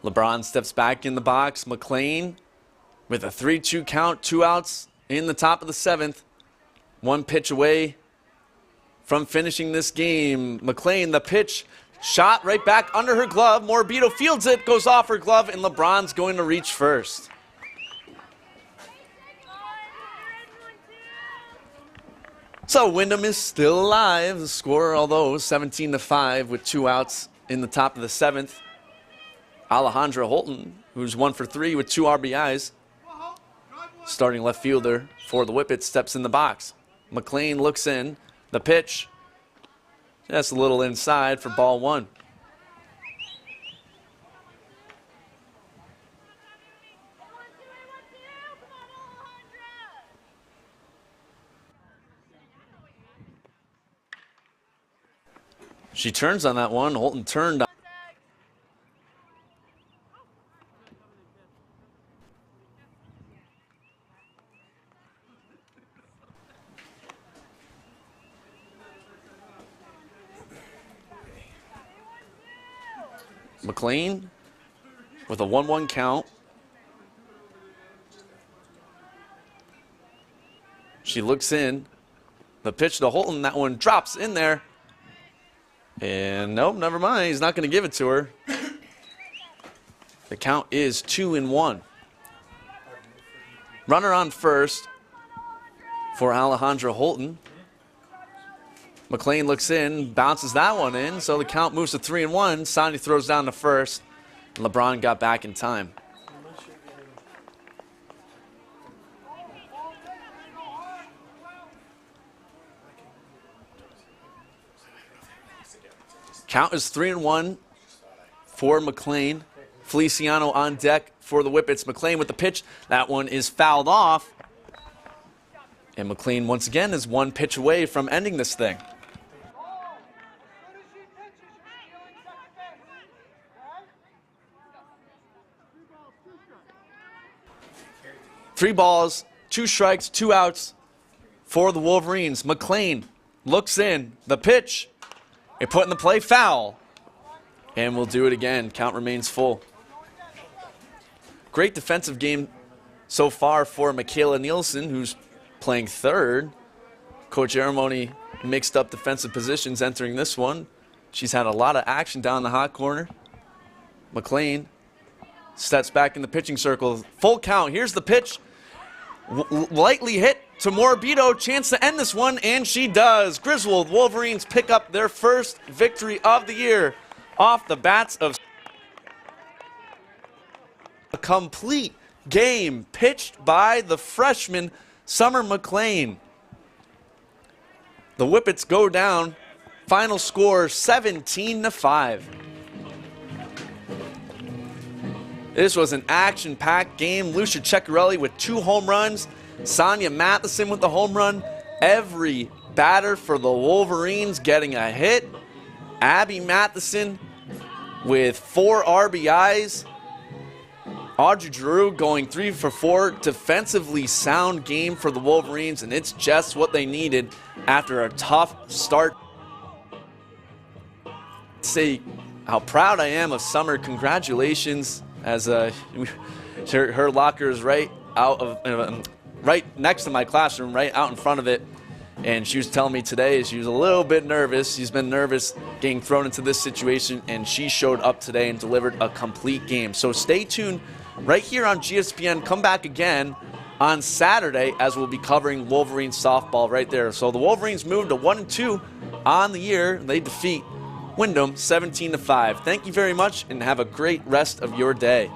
LeBron steps back in the box. McLean with a 3-2 count, 2 outs in the top of the 7th. 1 pitch away from finishing this game. McLean, the pitch, shot right back under her glove. Morabito fields it, goes off her glove, and LeBron's going to reach first. So Windham is still alive. The score, although 17-5 with 2 outs in the top of the 7th. Alejandra Holton, who's 1 for 3 with 2 RBIs. Starting left fielder for the Whippets, steps in the box. McLean looks in. The pitch, just a little inside for ball 1. She turns on that one. Holton turned on. McLean with a 1-1 count. She looks in. The pitch to Holton, that one drops in there. And nope, never mind. He's not going to give it to her. The count is 2-1. Runner on first for Alejandra Holton. McLean looks in, bounces that one in, so the count moves to 3-1. Sonia throws down to first. And LeBron got back in time. Count is 3-1 for McLean. Feliciano on deck for the Whippets. McLean with the pitch. That one is fouled off. And McLean once again is 1 pitch away from ending this thing. Three balls, 2 strikes, 2 outs for the Wolverines. McLean looks in. The pitch. They put in the play, foul. And we'll do it again. Count remains full. Great defensive game so far for Michaela Nielsen, who's playing third. Coach Aramoni mixed up defensive positions entering this one. She's had a lot of action down the hot corner. McLean steps back in the pitching circle. Full count. Here's the pitch. lightly hit to Morabito, chance to end this one, and she does. Griswold Wolverines pick up their first victory of the year off the bats of a complete game pitched by the freshman Summer McLean. The Whippets go down. Final score 17-5. This was an action-packed game. Lucia Ceccarelli with 2 home runs. Sonia Matheson with the home run. Every batter for the Wolverines getting a hit. Abby Matheson with 4 RBIs. Audrey Giroux going 3 for 4. Defensively sound game for the Wolverines, and it's just what they needed after a tough start. Say how proud I am of Summer. Congratulations, as her locker is right out of right next to my classroom, right out in front of it. And she was telling me today she was a little bit nervous. She's been nervous getting thrown into this situation, and she showed up today and delivered a complete game. So stay tuned right here on GSPN. Come back again on Saturday as we'll be covering Wolverines softball right there. So the Wolverines moved to 1-2 on the year. They defeat Windham 17-5. Thank you very much and have a great rest of your day.